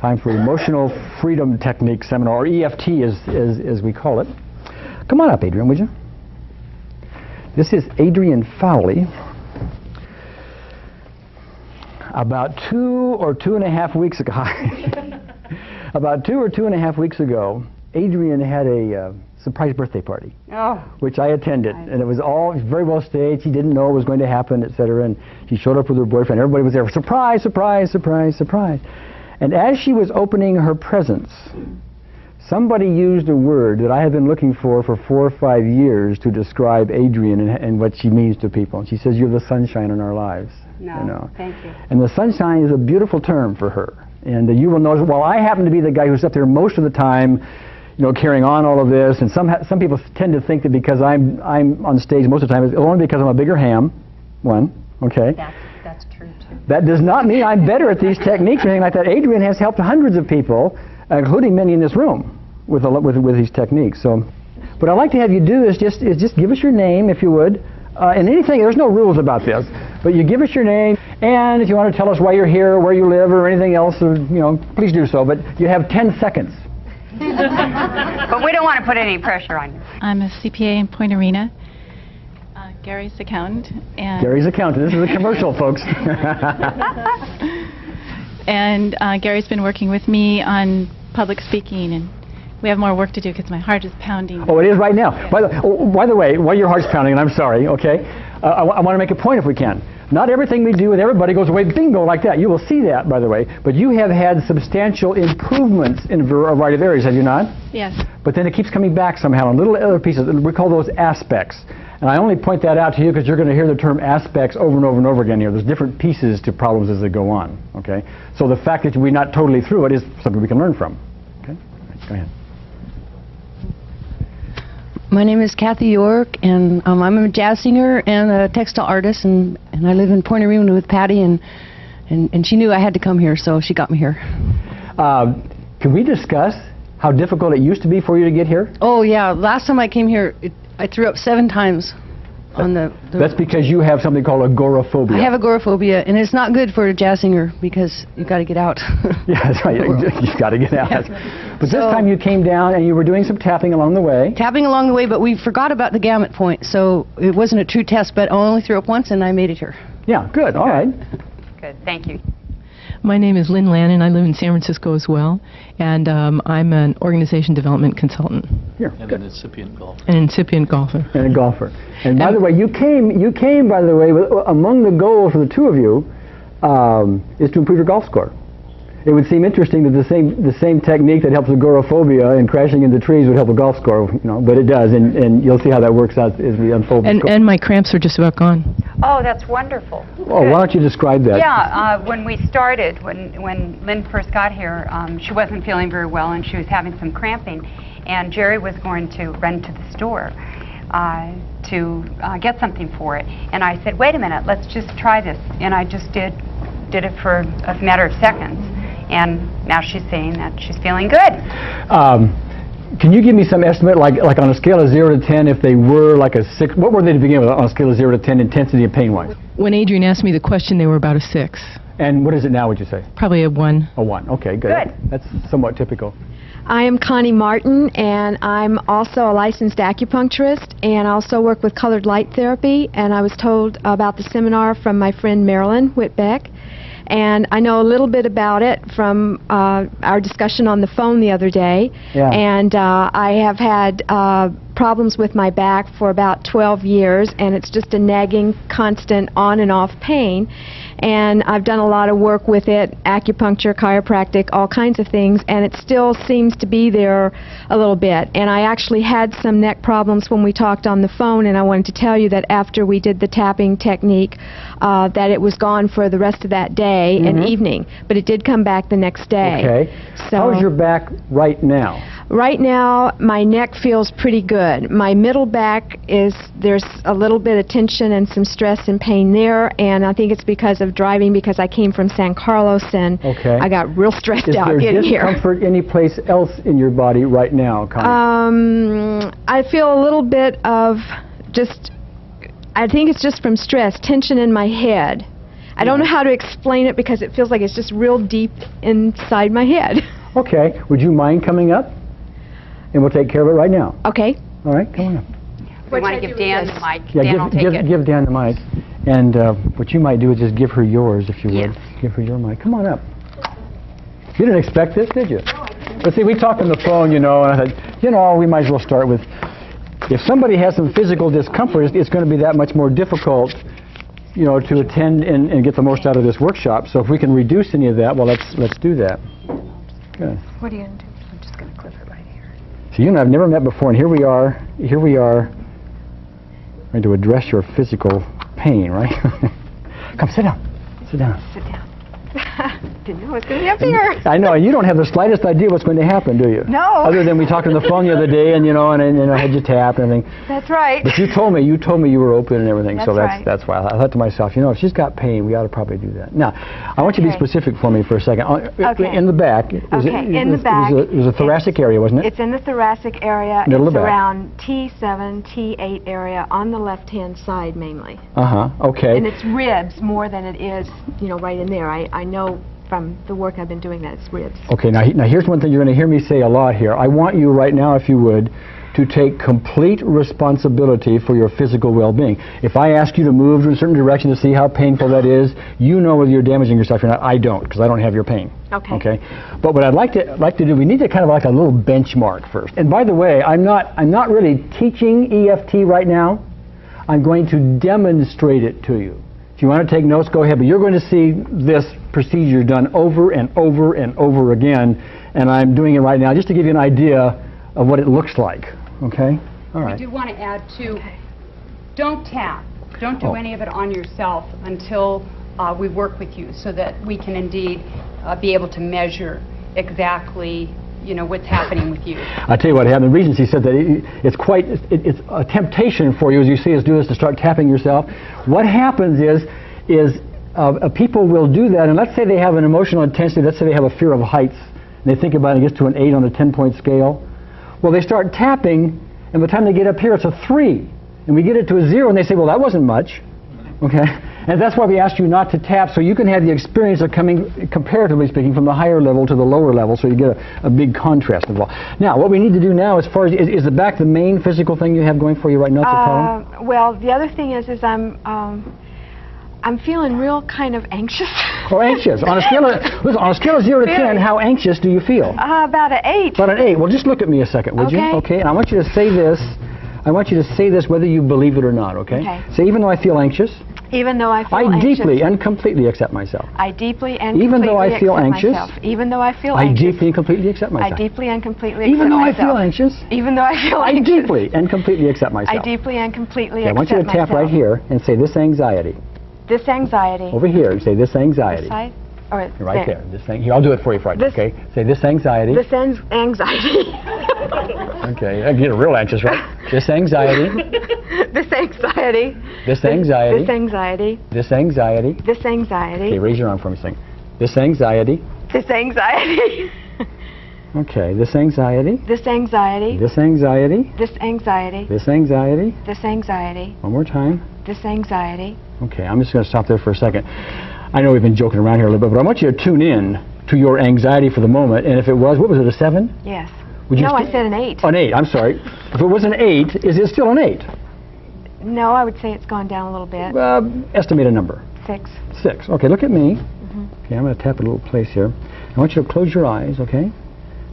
Time for Emotional Freedom Technique Seminar, or EFT as we call it. Come on up, Adrian, would you? This is Adrian Fowley. About 2 or 2.5 weeks ago, about 2 or 2.5 weeks ago, Adrian had a surprise birthday party, which I attended, and it was all very well staged. She didn't know it was going to happen, etc. And she showed up with her boyfriend. Everybody was there. Surprise, surprise, surprise, surprise. And as she was opening her presents, somebody used a word that I have been looking for 4 or 5 years to describe Adrian and what she means to people. And she says, "You're the sunshine in our lives." No, you know. thank you. And the sunshine is a beautiful term for her. And you will notice, while I happen to be the guy who's up there most of the time, you know, carrying on all of this, and some people tend to think that because I'm on stage most of the time, it's only because I'm a bigger ham. One, okay. That's true too. That does not mean I'm better at these techniques or anything like that. Adrian has helped hundreds of people, including many in this room, with these techniques. So, what I'd like to have you do is just give us your name, if you would, and anything. There's no rules about this, but you give us your name, and if you want to tell us why you're here, where you live, or anything else, or, you know, please do so. But you have 10 seconds. But we don't want to put any pressure on you. I'm a CPA in Point Arena. Gary's accountant. And Gary's accountant. This is a commercial, folks. And Gary's been working with me on public speaking, and we have more work to do because my heart is pounding. Oh, it is right now. By the way, while your heart's pounding, and I'm sorry, okay, I want to make a point if we can. Not everything we do with everybody goes away bingo like that. You will see that, by the way. But you have had substantial improvements in a variety of areas, have you not? Yes. But then it keeps coming back somehow in little other pieces. We call those aspects. And I only point that out to you because you're going to hear the term aspects over and over and over again here. There's different pieces to problems as they go on, okay? So the fact that we're not totally through it is something we can learn from, okay? Go ahead. My name is Kathy York, and I'm a jazz singer and a textile artist, and I live in Point Arena with Patty, and she knew I had to come here, so she got me here. Can we discuss how difficult it used to be for you to get here? Oh, yeah. Last time I came here, I threw up 7 times on the That's because you have something called agoraphobia. I have agoraphobia, and it's not good for a jazz singer because you've got to get out. Yeah, that's right. You've got to get out. But this time you came down and you were doing some tapping along the way. Tapping along the way, but we forgot about the gamut point, so it wasn't a true test, but I only threw up once and I made it here. Yeah, good. All right. Good, thank you. My name is Lynn Lannon. I live in San Francisco as well, and I'm an organization development consultant. Here, and good. an incipient golfer. An incipient golfer. And a golfer. And by the way, you came, by the way, among the goals for the two of you is to improve your golf score. It would seem interesting that the same technique that helps agoraphobia and crashing into trees would help a golf score, you know, but it does, and you'll see how that works out as we unfold. And my cramps are just about gone. Oh, that's wonderful. Oh, why don't you describe that? Yeah, when we started, when Lynn first got here, she wasn't feeling very well and she was having some cramping, and Jerry was going to run to the store to get something for it, and I said, wait a minute, let's just try this, and I just did it for a matter of seconds. And now she's saying that she's feeling good. Can you give me some estimate, like on a scale of 0 to 10, if they were like a 6, what were they to begin with on a scale of 0 to 10, intensity and pain-wise? When Adrian asked me the question, they were about a 6. And what is it now, would you say? Probably a 1. A 1, okay, good. That's somewhat typical. I am Connie Martin, and I'm also a licensed acupuncturist, and I also work with colored light therapy, and I was told about the seminar from my friend Marilyn Whitbeck. And I know a little bit about it from our discussion on the phone the other day. Yeah. And I have had problems with my back for about 12 years, and it's just a nagging, constant on and off pain. And I've done a lot of work with it, acupuncture, chiropractic, all kinds of things, and it still seems to be there a little bit. And I actually had some neck problems when we talked on the phone, and I wanted to tell you that after we did the tapping technique, that it was gone for the rest of that day and evening. But it did come back the next day. Okay. So how's your back right now? Right now, my neck feels pretty good. My middle back there's a little bit of tension and some stress and pain there, and I think it's because of driving, because I came from San Carlos and I got real stressed out getting here. Is there discomfort any place else in your body right now, Connie? I feel a little bit of I think it's just from stress, tension in my head. I don't know how to explain it because it feels like it's just real deep inside my head. Okay. Would you mind coming up? And we'll take care of it right now. Okay. All right, come on up. We want to give Dan the mic. Yeah, Dan will take it. give Dan the mic. And what you might do is just give her yours, if you would. Yes. Give her your mic. Come on up. You didn't expect this, did you? But see, we talked on the phone, and I thought, we might as well start with, if somebody has some physical discomfort, it's going to be that much more difficult, to attend and get the most out of this workshop. So if we can reduce any of that, well, let's do that. Good. What are you going to do? I'm just going to clip it right here. So you and I have never met before, and here we are going to address your physical pain, right? Come, sit down. Sit down. Sit down. Didn't know it was going to be up here. I know, and you don't have the slightest idea what's going to happen, do you? No. Other than we talked on the phone the other day, and I had you tap and everything. That's right. But you told me you were open and everything, so That's right. that's why I thought to myself, if she's got pain, we ought to probably do that. Now, I want you to be specific for me for a second. Okay. In the back. In the back. It was a thoracic area, wasn't it? It's in the thoracic area. Middle of It's the back. around T7, T8 area on the left-hand side mainly. Okay. And it's ribs more than it is, right in there. I know from the work I've been doing that it's ribs. Okay, now here's one thing you're going to hear me say a lot here. I want you right now, if you would, to take complete responsibility for your physical well-being. If I ask you to move in a certain direction to see how painful that is, you know whether you're damaging yourself or not. I don't, because I don't have your pain. Okay. But what I'd like to do, we need to kind of like a little benchmark first. And by the way, I'm not really teaching EFT right now. I'm going to demonstrate it to you. If you want to take notes, go ahead, but you're going to see this procedure done over and over and over again, and I'm doing it right now just to give you an idea of what it looks like, okay? All right. We do want to add, too, don't tap. Don't do any of it on yourself until we work with you so that we can indeed be able to measure exactly what's happening with you. I'll tell you what happened. Regency said that it's a temptation for you, as you see us do this, to start tapping yourself. What happens is people will do that, and let's say they have an emotional intensity, let's say they have a fear of heights, and they think about it and it gets to an 8 on a 10-point scale. Well, they start tapping, and by the time they get up here, it's a 3. And we get it to a 0, and they say, well, that wasn't much. Okay? And that's why we asked you not to tap, so you can have the experience of coming, comparatively speaking, from the higher level to the lower level, so you get a big contrast involved. Now, what we need to do now, as far as, is the back the main physical thing you have going for you right now? Well, the other thing is I'm feeling real kind of anxious. Oh, anxious. On a scale of 0 to 10, how anxious do you feel? About an 8. About an 8. Well, just look at me a second, would you? Okay. And I want you to say this. I want you to say this whether you believe it or not, okay? Okay. Say, even though I feel anxious, even though I feel I anxious, deeply and completely accept myself. I deeply and even completely though I feel accept anxious, myself. Even though I feel I anxious, deeply and completely accept myself. I deeply and completely accept even though myself. I feel anxious, even though I feel I anxious, deeply and completely accept myself. I deeply and completely Okay, accept I want you to tap myself. right here and say this anxiety. This anxiety. Over here, you say this anxiety. This side? Or Right there. This thing. Here, I'll do it for you, Friday. Okay. Say this anxiety. This anxiety. Okay. I get real anxious, right? This anxiety. This anxiety. This anxiety. This anxiety. This anxiety. This anxiety. Okay, raise your arm for me. Sing. This anxiety. This anxiety. Okay. This anxiety. This anxiety. This anxiety. This anxiety. This anxiety. This anxiety. One more time. This anxiety. Okay. I'm just going to stop there for a second. I know we've been joking around here a little bit, but I want you to tune in to your anxiety for the moment. And if it was, what was it, a 7? Yes. Would you No, I said an 8. An 8. I'm sorry. If it was an 8, is it still an 8? No, I would say it's gone down a little bit. Estimate a number. 6. 6. Okay, look at me. Okay, I'm going to tap a little place here. I want you to close your eyes, okay?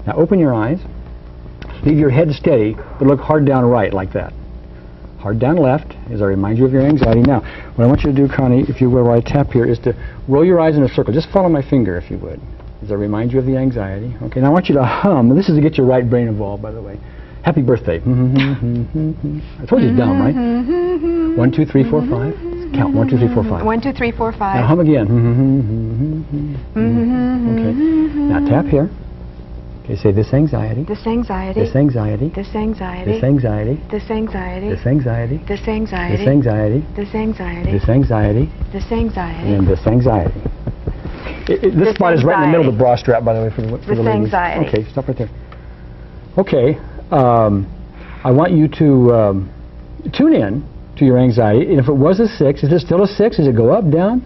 Now open your eyes. Leave your head steady, but look hard down right like that. Hard down left as I remind you of your anxiety. Now, what I want you to do, Connie, if you will, where I tap here, is to roll your eyes in a circle. Just follow my finger, if you would, as I remind you of the anxiety. Okay, now I want you to hum. And this is to get your right brain involved, by the way. Happy birthday. I told you it's dumb, right? 1, 2, 3, 4, 5. Count. 1, 2, 3, 4, 5. 1, 2, 3, 4, 5. Now hum again. Okay. Now tap here. Okay, say this anxiety. This anxiety. This anxiety. This anxiety. This anxiety. This anxiety. This anxiety. This anxiety. This anxiety. This anxiety. This anxiety. This anxiety. And this anxiety. This spot is right in the middle of the bra strap, by the way, for the This ladies. anxiety. Okay, stop right there. Okay, I want you to tune in to your anxiety. And if it was a 6, is it still a 6? Does it go up, down?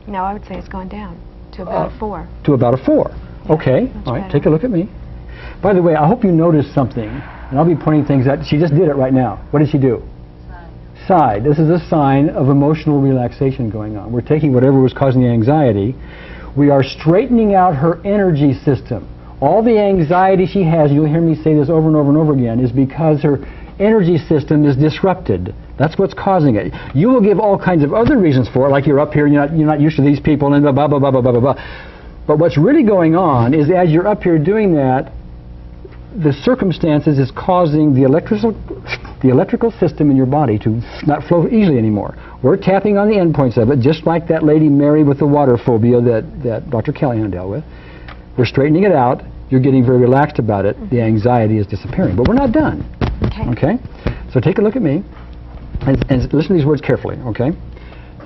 No, I would say it's gone down to about a 4. To about a 4. Okay, all right, better. take a look at me. By the way, I hope you noticed something, and I'll be pointing things at, she just did it right now. What did she do? Sighed. This is a sign of emotional relaxation going on. We're taking whatever was causing the anxiety. We are straightening out her energy system. All the anxiety she has, you'll hear me say this over and over and over again, is because her energy system is disrupted. That's what's causing it. You will give all kinds of other reasons for it, like you're up here, you're not used to these people, and blah, blah, blah, blah, blah, blah, blah. But what's really going on is as you're up here doing that, the circumstances is causing the electrical system in your body to not flow easily anymore. We're tapping on the endpoints of it, just like that lady Mary with the water phobia that Dr. Callahan dealt with. We're straightening it out. You're getting very relaxed about it. The anxiety is disappearing. But we're not done. Okay? So take a look at me and listen to these words carefully, okay?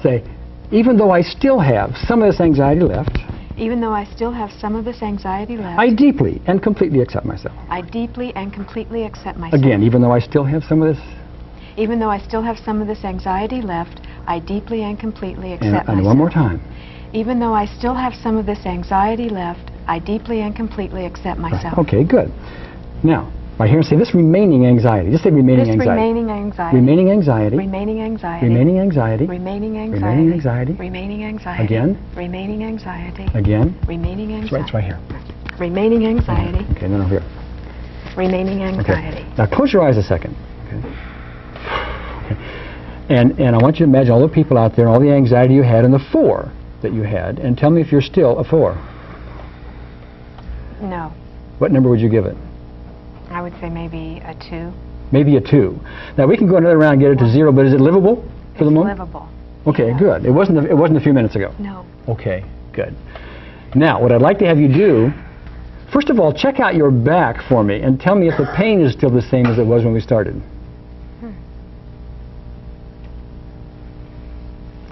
Say, even though I still have some of this anxiety left, Even though I still have some of this anxiety left, I deeply and completely accept myself. I deeply and completely accept myself. Again, even though I still have some of this, Even though I still have some of this anxiety left, I deeply and completely accept myself. and one more time. Even though I still have some of this anxiety left, I deeply and completely accept myself. Okay, good. Now, right here, say this remaining anxiety. Just say remaining This anxiety. remaining anxiety. Remaining anxiety. Remaining anxiety. Remaining anxiety. Remaining anxiety. Remaining anxiety. Remaining anxiety. Again. Remaining anxiety. Again. Remaining It's anxiety. right here. Remaining anxiety. Okay, then over here. Remaining Okay. anxiety. Now close your eyes a second. Okay. And I want you to imagine all the people out there, all the anxiety you had, and the 4 that you had, and tell me if you're still a 4. No. What number would you give it? I would say maybe a 2. Maybe a 2. Now we can go another round and get it to 0, but is it livable for the moment? Livable. Okay, Yeah. good. It wasn't a few minutes ago. No. Okay, good. Now, what I'd like to have you do, first of all, check out your back for me and tell me if the pain is still the same as it was when we started.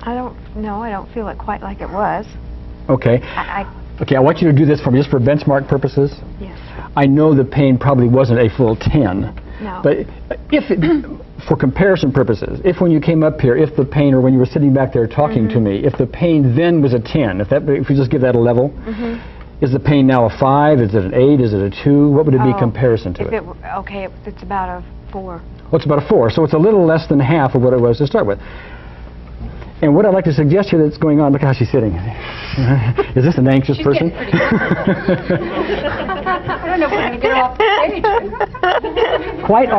I don't feel it quite like it was. Okay. Okay, I want you to do this for me just for benchmark purposes. Yes. I know the pain probably wasn't a full 10. No. But if it, for comparison purposes, if when you came up here, if the pain, or when you were sitting back there talking to me, if the pain then was a 10, if you just give that a level, is the pain now a 5? Is it an 8? Is it a 2? What would it be in comparison to it? Okay, it's about a 4. Well, it's about a 4, so it's a little less than half of what it was to start with. And what I'd like to suggest here that's going on, look how she's sitting. Is this an anxious person? I don't know if we're going to get her off the stage. Quite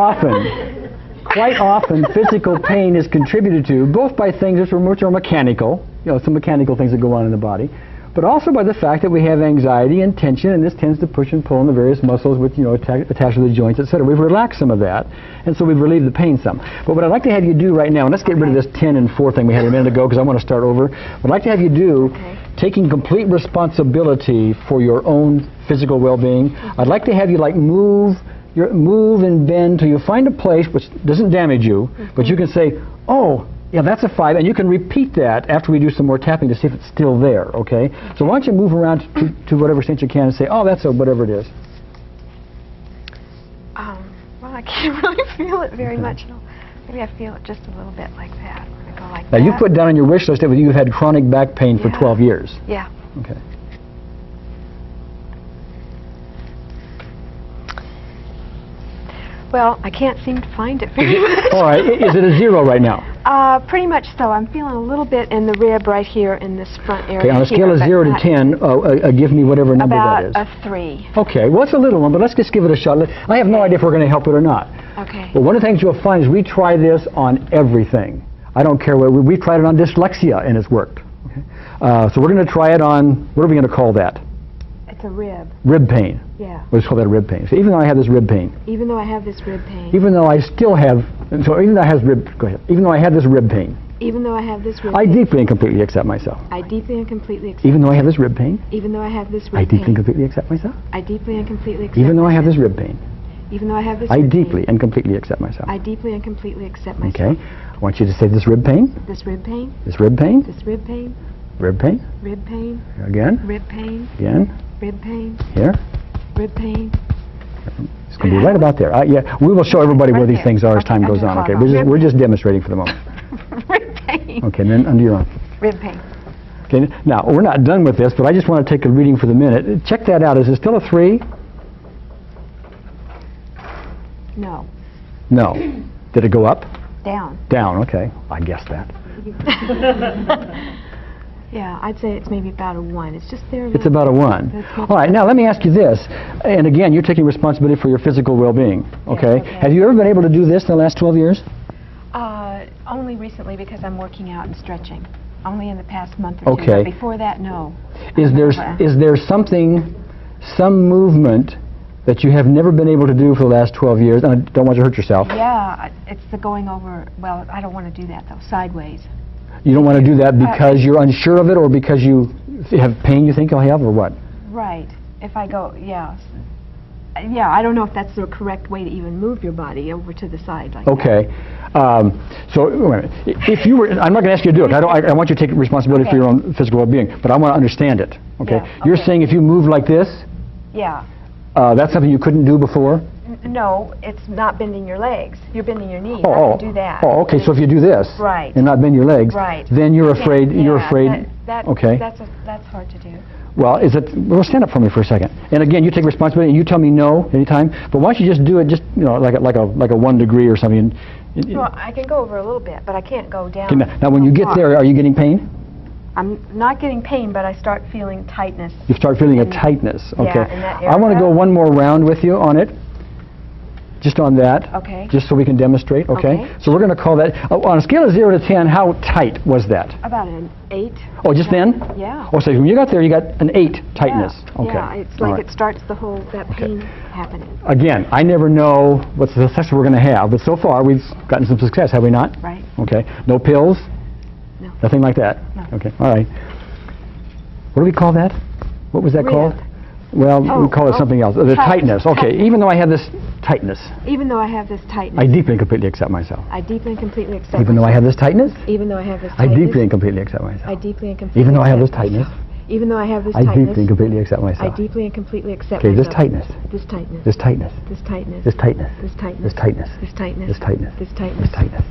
often, physical pain is contributed to both by things which are mechanical, some mechanical things that go on in the body, but also by the fact that we have anxiety and tension, and this tends to push and pull in the various muscles with, attached to the joints, etc. We've relaxed some of that, and so we've relieved the pain some. But what I'd like to have you do right now, and let's get rid of this 10 and 4 thing we had a minute ago, because I want to start over. What I'd like to have you do, taking complete responsibility for your own physical well-being, I'd like to have you move and bend till you find a place which doesn't damage you, but you can say, oh, yeah, that's a 5, and you can repeat that after we do some more tapping to see if it's still there, okay? So why don't you move around to whatever extent you can and say, oh, that's a whatever it is. Well, I can't really feel it very much. No. Maybe I feel it just a little bit like that. I go like Now, that. you put down on your wish list that you've had chronic back pain for 12 years. Yeah. Okay. Well, I can't seem to find it very much. All right, is it a 0 right now? Pretty much so. I'm feeling a little bit in the rib right here in this front area. Okay, on a scale of 0 to 10, give me whatever number that is. About a 3. Okay, well, it's a little one, but let's just give it a shot. I have no idea if we're going to help it or not. Okay. But one of the things you'll find is we try this on everything. I don't care what, we've tried it on dyslexia and it's worked. Okay? So we're going to try it on, what are we going to call that? It's a rib. Rib pain. Yeah. We'll just call that a rib pain. So even though I have this rib pain, Even though I have this rib pain. even though I still have, so even though I have go ahead, even though I have this rib pain, Even though I have this rib I pain. deeply and completely accept myself. I deeply and completely accept Even though I have this rib pain, Even though I have this I rib deeply and pain. completely accept myself. I deeply and completely accept Even though I have myself. this rib pain, Even though I have this I rib deeply pain. and completely accept myself. I deeply and completely accept myself. Okay, I want you to say this rib pain, This rib pain. this rib pain, This rib pain. rib pain, Rib pain. again, Rib pain. again, Rib pain. here. Rib pain. It's going to be right about there. Yeah, we will show everybody where these things are as time goes on. Okay, we're just demonstrating for the moment. Rib pain. Okay, and then under your arm. Rib pain. Okay, now, we're not done with this, but I just want to take a reading for the minute. Check that out. Is it still a 3? No. No. Did it go up? Down. Down, okay. I guessed that. Yeah, I'd say it's maybe about a 1. It's just there. It's about a 1. That's All right, now let me ask you this. And again, you're taking responsibility for your physical well-being, okay? okay. Have you ever been able to do this in the last 12 years? Only recently because I'm working out and stretching. Only in the past month or two. Okay. But before that, no. Is there something, some movement that you have never been able to do for the last 12 years? And I don't want you to hurt yourself. Yeah, it's the going over, well, I don't want to do that though, sideways. You don't want to do that because you're unsure of it, or because you have pain you think you'll have, or what? Right. If I go, yeah. Yeah, I don't know if that's the correct way to even move your body over to the side like that. Okay. So, wait a minute. If you were, I'm not going to ask you to do it. I want you to take responsibility for your own physical well-being, but I want to understand it. Okay. Yeah, You're okay. saying if you move like this, Yeah. that's something you couldn't do before? No, it's not bending your legs. You're bending your knees. Oh, I can do that. Oh, okay. So if you do this, Right. and not bend your legs, Right. then you're Yeah, afraid. You're yeah, afraid. Okay. That's hard to do. Well, is it? Well, stand up for me for a second. And again, you take responsibility, and you tell me no anytime. But why don't you just do it, just like a 1 degree or something? Well, I can go over a little bit, but I can't go down. Okay, now, when you get there, are you getting pain? I'm not getting pain, but I start feeling tightness. You start feeling a tightness. Okay. Yeah, in that I want to area. go one more round with you on it. Just on that. Okay. Just so we can demonstrate. Okay. Okay. So we're going to call that on a scale of 0 to 10. How tight was that? About an 8. Oh, just then? Yeah. Oh, so when you got there, you got an 8 tightness. Yeah. Okay. Yeah, it's All like right. it starts the whole, that pain happening. Again, I never know what success we're going to have, but so far we've gotten some success, have we not? Right. Okay. No pills? No. Nothing like that? No. Okay. All right. What do we call that? What was that Rib. called? Well, we call it something else. The tightness. Okay. Tightness. Even though I have this tightness, Even though I have this tightness. I deeply and completely accept myself. I deeply and completely accept Even though I have this tightness, Even though I have this I tightness. deeply and completely accept myself. I deeply and completely Even though I have this accept tightness, myself. Even though I have this I tightness. deeply and completely accept I myself. deeply and completely accept Okay, this myself. tightness, This tightness. this tightness, This tightness. this tightness, This tightness. this tightness, This tightness. this tightness, This tightness. this tightness.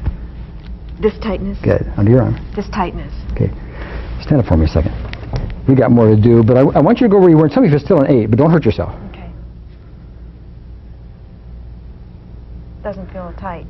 This tightness. Good. Under your arm. This tightness. Okay. Stand up for me a second. We got more to do, but I want you to go where you were. And tell me if it's still an 8, but don't hurt yourself. Okay. Doesn't feel tight.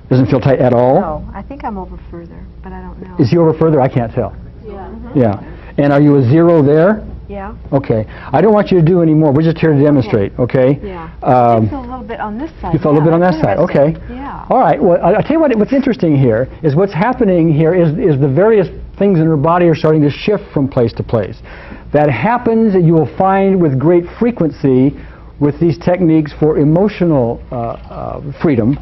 Doesn't feel tight at all? No, I think I'm over further, but I don't know. Is he over further? I can't tell. Yeah. Yeah. And are you a 0 there? Yeah. Okay. I don't want you to do any more. We're just here to demonstrate, okay? Yeah. I Um, feel a little bit on this side. You felt a little bit on that side. Okay. Yeah. All right. Well, I'll tell you what's interesting here is what's happening here is the various things in her body are starting to shift from place to place. That happens, you will find, with great frequency with these techniques for emotional freedom,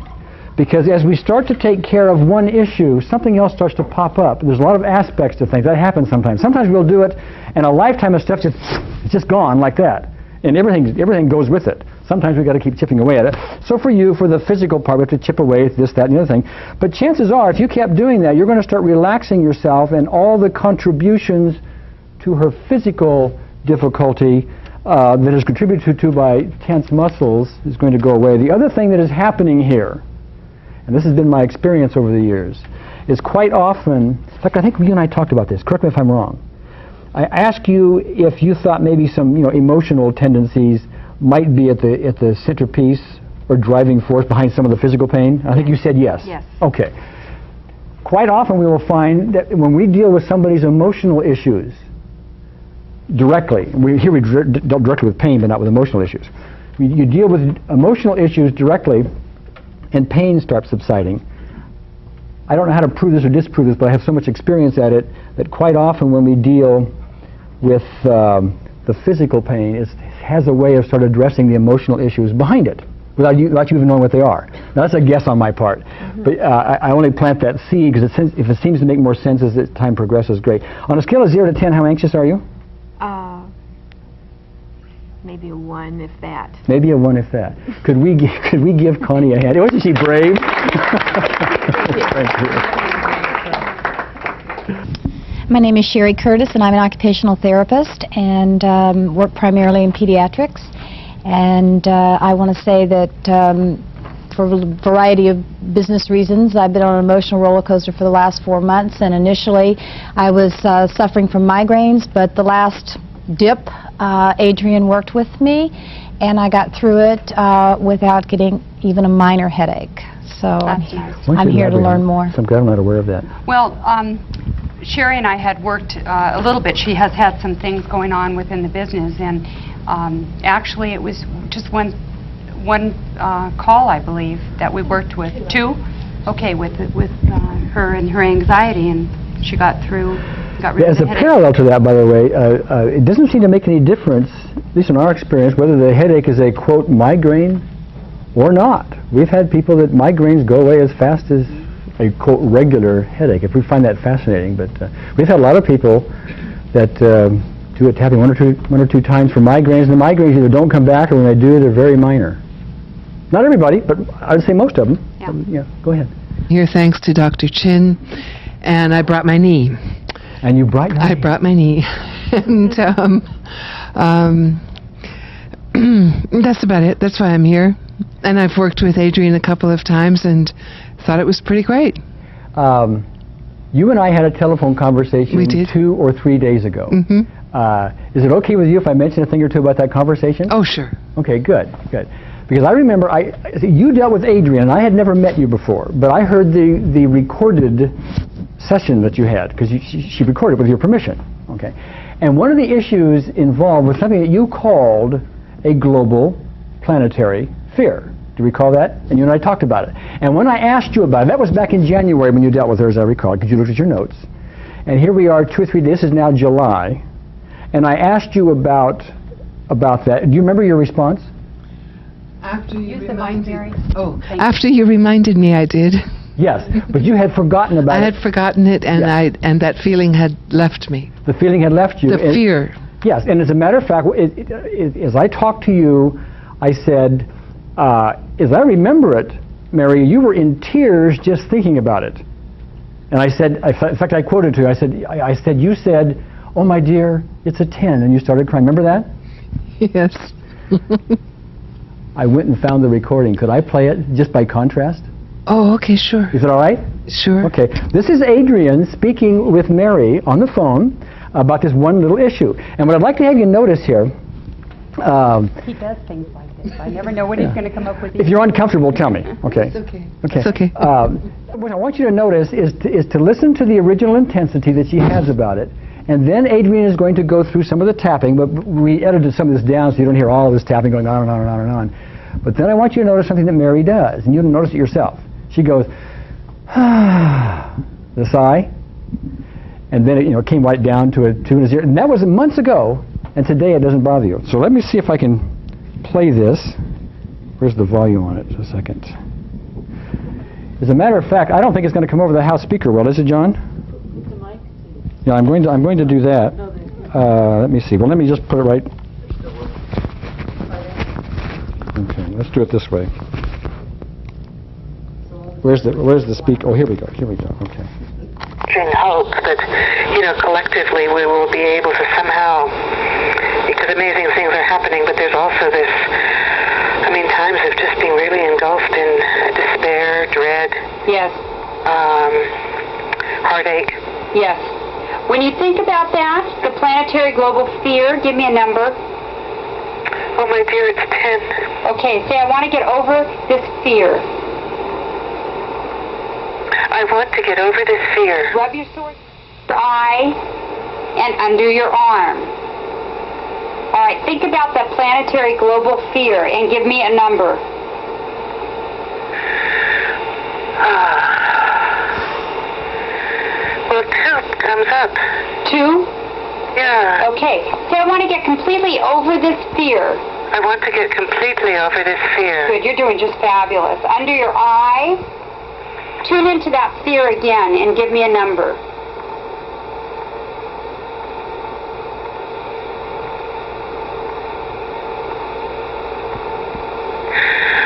because as we start to take care of one issue, something else starts to pop up. There's a lot of aspects to things. That happens sometimes. Sometimes we'll do it, and a lifetime of stuff it's just gone like that. And everything goes with it. Sometimes we've got to keep chipping away at it. So for you, for the physical part, we have to chip away at this, that, and the other thing. But chances are, if you kept doing that, you're going to start relaxing yourself, and all the contributions to her physical difficulty that is contributed to by tense muscles is going to go away. The other thing that is happening here, and this has been my experience over the years, is quite often, in fact, I think you and I talked about this. Correct me if I'm wrong. I asked you if you thought maybe some emotional tendencies might be at the centerpiece or driving force behind some of the physical pain. I think you said yes. Yes. Okay. Quite often we will find that when we deal with somebody's emotional issues directly, here we deal directly with pain but not with emotional issues. You deal with emotional issues directly and pain starts subsiding. I don't know how to prove this or disprove this, but I have so much experience at it that quite often when we deal with the physical pain, it has a way of sort of addressing the emotional issues behind it without you even knowing what they are. Now, that's a guess on my part, but I only plant that seed because if it seems to make more sense as time progresses, great. On a scale of 0 to 10, how anxious are you? Maybe a 1, if that. Maybe a 1, if that. Could we give Connie a hand? Wasn't she brave? Thank you. My name is Sherry Curtis, and I'm an occupational therapist and work primarily in pediatrics. And I want to say that for a variety of business reasons. I've been on an emotional roller coaster for the last 4 months, and initially I was suffering from migraines, but the last dip, Adrian worked with me, and I got through it without getting even a minor headache. So That's nice. I'm here to learn more. So I'm glad I'm not aware of that. Well, Sherry and I had worked a little bit. She has had some things going on within the business, and actually it was just one call, I believe, that we worked with. 2? Okay, with her and her anxiety, and she got through, got rid of As the a headache. parallel to that, by the way, it doesn't seem to make any difference, at least in our experience, whether the headache is a, quote, migraine or not. We've had people that migraines go away as fast as a, quote, regular headache, if we find that fascinating. But we've had a lot of people that do it tapping one or two times for migraines, and the migraines either don't come back, or when they do, they're very minor. Not everybody, but I would say most of them. Yeah. Yeah, go ahead. Here thanks to Dr. Chin, and I brought my knee. And you brought your I brought my knee. And that's about it. That's why I'm here. And I've worked with Adrian a couple of times and thought it was pretty great. You and I had a telephone conversation We did. 2 or 3 days ago. Mm-hmm. Is it okay with you if I mention a thing or two about that conversation? Oh, sure. Okay, good. Because I remember, you dealt with Adrian, and I had never met you before, but I heard the recorded session that you had, because she recorded with your permission. Okay, and one of the issues involved was something that you called a global planetary fear. Do you recall that? And you and I talked about it. And when I asked you about it, that was back in January when you dealt with her, as I recall, because you looked at your notes. And here we are 2 or 3 days, this is now July, and I asked you about that. Do you remember your response? After you After you reminded me, I did. Yes, but you had forgotten about I it. had forgotten it, and Yes. and that feeling had left me. The feeling had left you. The And- fear. Yes, and as a matter of fact, as I talked to you, I said, as I remember it, Mary, you were in tears just thinking about it. And I said, in fact, I quoted to you, I said, you said, oh my dear, it's a 10, and you started crying. Remember that? Yes. I went and found the recording. Could I play it just by contrast? Oh, okay, sure. Is it all right? Sure. Okay. This is Adrian speaking with Mary on the phone about this one little issue. And what I'd like to have you notice here, He does things like this. I never know what he's going to come up with. if you're uncomfortable, tell me. Okay. It's okay. Okay. It's okay. What I want you to notice is to listen to the original intensity that she has about it. And then Adrian is going to go through some of the tapping, but we edited some of this down so you don't hear all of this tapping going on and on and on and on. But then I want you to notice something that Mary does, and you'll notice it yourself. She goes, the sigh, and then it came right down to a 2 and a 0. And that was months ago, and today it doesn't bother you. So let me see if I can play this. Where's the volume on it? Just a second. As a matter of fact, I don't think it's going to come over the house speaker well, is it, John? Yeah, I'm going to do that. Let me see. Well, let me just put it right. Okay, let's do it this way. Where's the speaker? Oh, here we go. Okay. And hope that, collectively we will be able to somehow, because amazing things are happening, but there's also this, times of just being really engulfed in despair, dread. Yes. Heartache. Yes. When you think about that, the planetary global fear, give me a number. Oh my dear, it's 10. Okay, say I want to get over this fear. I want to get over this fear. Rub your sore eye and under your arm. All right, think about that planetary global fear and give me a number. Well, 2 comes up. 2? Yeah. Okay, say I want to get completely over this fear. I want to get completely over this fear. Good, you're doing just fabulous. Under your eye, tune into that fear again and give me a number.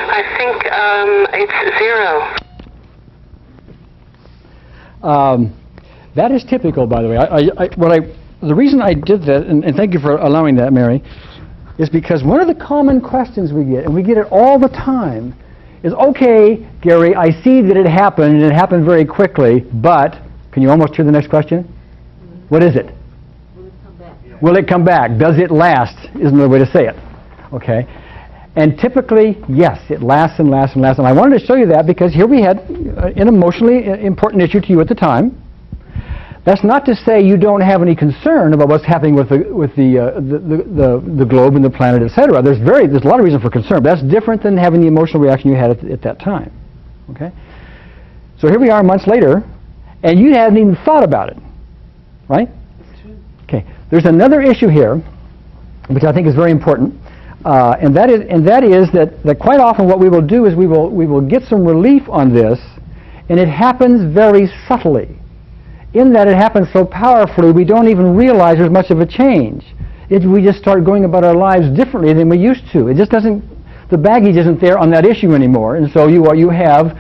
I think it's 0. That is typical, by the way. The reason I did that, and thank you for allowing that, Mary, is because one of the common questions we get, and we get it all the time, is, okay, Gary, I see that it happened, and it happened very quickly, but, can you almost hear the next question? What is it? Will it come back? Will it come back? Does it last? Is another way to say it. Okay? And typically, yes, it lasts and lasts and lasts. And I wanted to show you that because here we had an emotionally important issue to you at the time. That's not to say you don't have any concern about what's happening with the globe and the planet, etc. There's a lot of reason for concern, but that's different than having the emotional reaction you had at that time. Okay? So here we are months later, and you hadn't even thought about it, right? That's true. Okay. There's another issue here, which I think is very important, and that is that quite often what we will do is we will get some relief on this, and it happens very subtly. In that it happens so powerfully, we don't even realize there's much of a change. We just start going about our lives differently than we used to. It just doesn't, the baggage isn't there on that issue anymore, and so you have,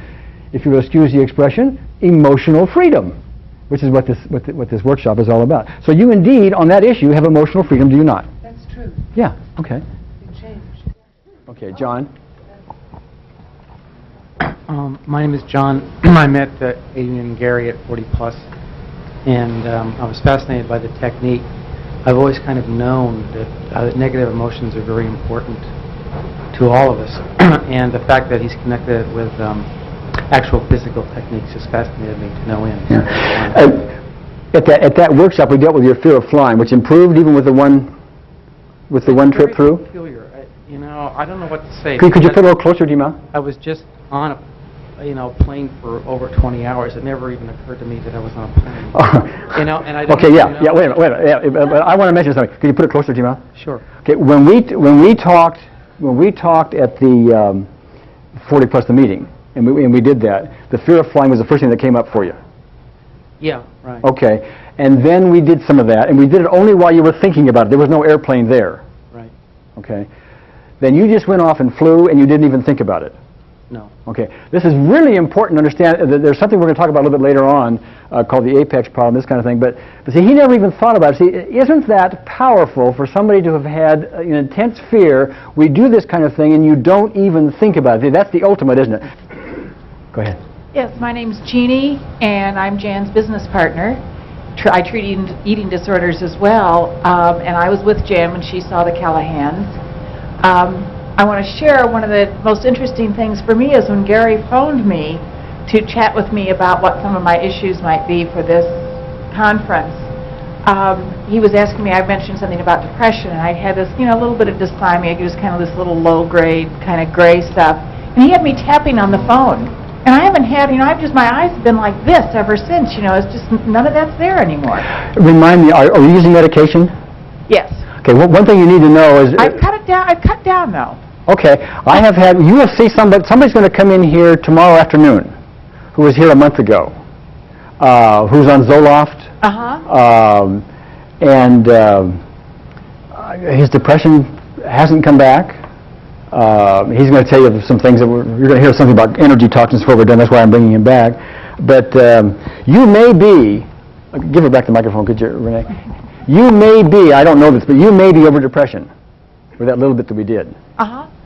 if you will excuse the expression, emotional freedom, which is what this workshop is all about. So you indeed, on that issue, have emotional freedom, do you not? That's true. Yeah, okay. It changed. Okay, John. My name is John. I met Adrian and Gary at 40 Plus. And I was fascinated by the technique. I've always kind of known that negative emotions are very important to all of us. And the fact that he's connected it with actual physical techniques just fascinated me to no end. Yeah. At that workshop, we dealt with your fear of flying, which improved even with the one trip through? Peculiar. I don't know what to say. Could you put a little closer to your mouth? I was just on a plane for over 20 hours. It never even occurred to me that I was on a plane. And I don't okay, yeah, wait a minute. Yeah, but I want to mention something. Can you put it closer to your mouth? Sure. Okay, when we talked at the 40 Plus the meeting, and we did that, the fear of flying was the first thing that came up for you. Yeah, right. Okay, and then we did some of that, and we did it only while you were thinking about it. There was no airplane there. Right. Okay. Then you just went off and flew, and you didn't even think about it. No. Okay. This is really important to understand. There's something we're going to talk about a little bit later on called the apex problem, this kind of thing. But see, he never even thought about it. See, isn't that powerful for somebody to have had an intense fear? We do this kind of thing, and you don't even think about it. See, that's the ultimate, isn't it? Go ahead. Yes, my name's Jeannie, and I'm Jan's business partner. I treat eating disorders as well, and I was with Jan when she saw the Callahans. I want to share one of the most interesting things for me is when Gary phoned me to chat with me about what some of my issues might be for this conference. He was asking me, I mentioned something about depression, and I had this, a little bit of dysthymia. It was kind of this little low-grade, kind of gray stuff. And he had me tapping on the phone. And I haven't had, my eyes have been like this ever since, it's just, none of that's there anymore. Remind me, are you using medication? Yes. Okay, one thing you need to know is... I've cut down though. Okay, you will see somebody's going to come in here tomorrow afternoon who was here a month ago, who's on Zoloft, and his depression hasn't come back. He's going to tell you some things you're going to hear something about energy toxins before we're done. That's why I'm bringing him back. But you may be, give her back the microphone, could you, Renee? You may be, I don't know this, but you may be over depression with that little bit that we did.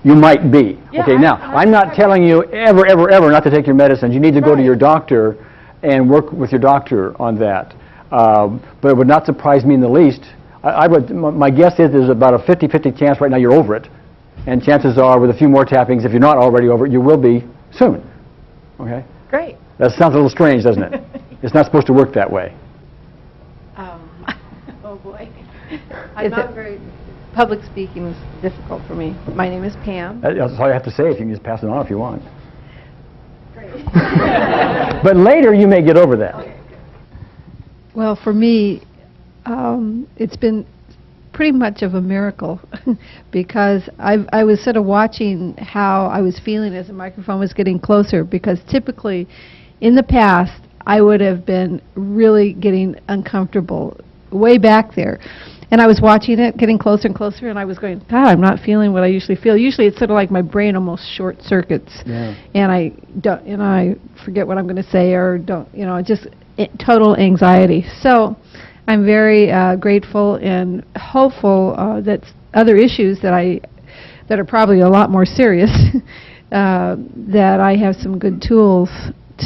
You might be. Yeah, okay, now, I'm not telling you ever not to take your medicines. You need to go to your doctor and work with your doctor on that. But it would not surprise me in the least. My guess is there's about a 50-50 chance right now you're over it. And chances are, with a few more tappings, if you're not already over it, you will be soon. Okay? Great. That sounds a little strange, doesn't it? It's not supposed to work that way. Oh boy. Public speaking is difficult for me. My name is Pam. That's all you have to say. If you can just pass it on if you want. Great. But later you may get over that. Okay. Well, for me, it's been pretty much of a miracle because I was sort of watching how I was feeling as the microphone was getting closer, because typically in the past I would have been really getting uncomfortable way back there. And I was watching it getting closer and closer, and I was going, God, I'm not feeling what I usually feel. Usually it's sort of like my brain almost short circuits, and I forget what I'm going to say, or just total anxiety. So I'm very grateful and hopeful that other issues that are probably a lot more serious that I have some good tools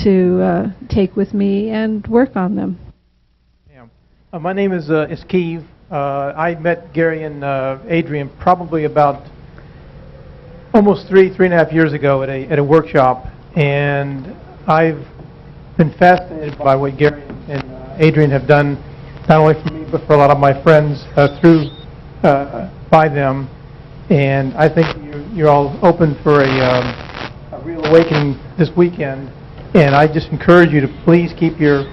to take with me and work on them. My name is Keeve. I met Gary and Adrian probably about almost three and a half years ago at a workshop, and I've been fascinated by what Gary and Adrian have done, not only for me but for a lot of my friends by them. And I think you're all open for a real awakening this weekend, and I just encourage you to please keep your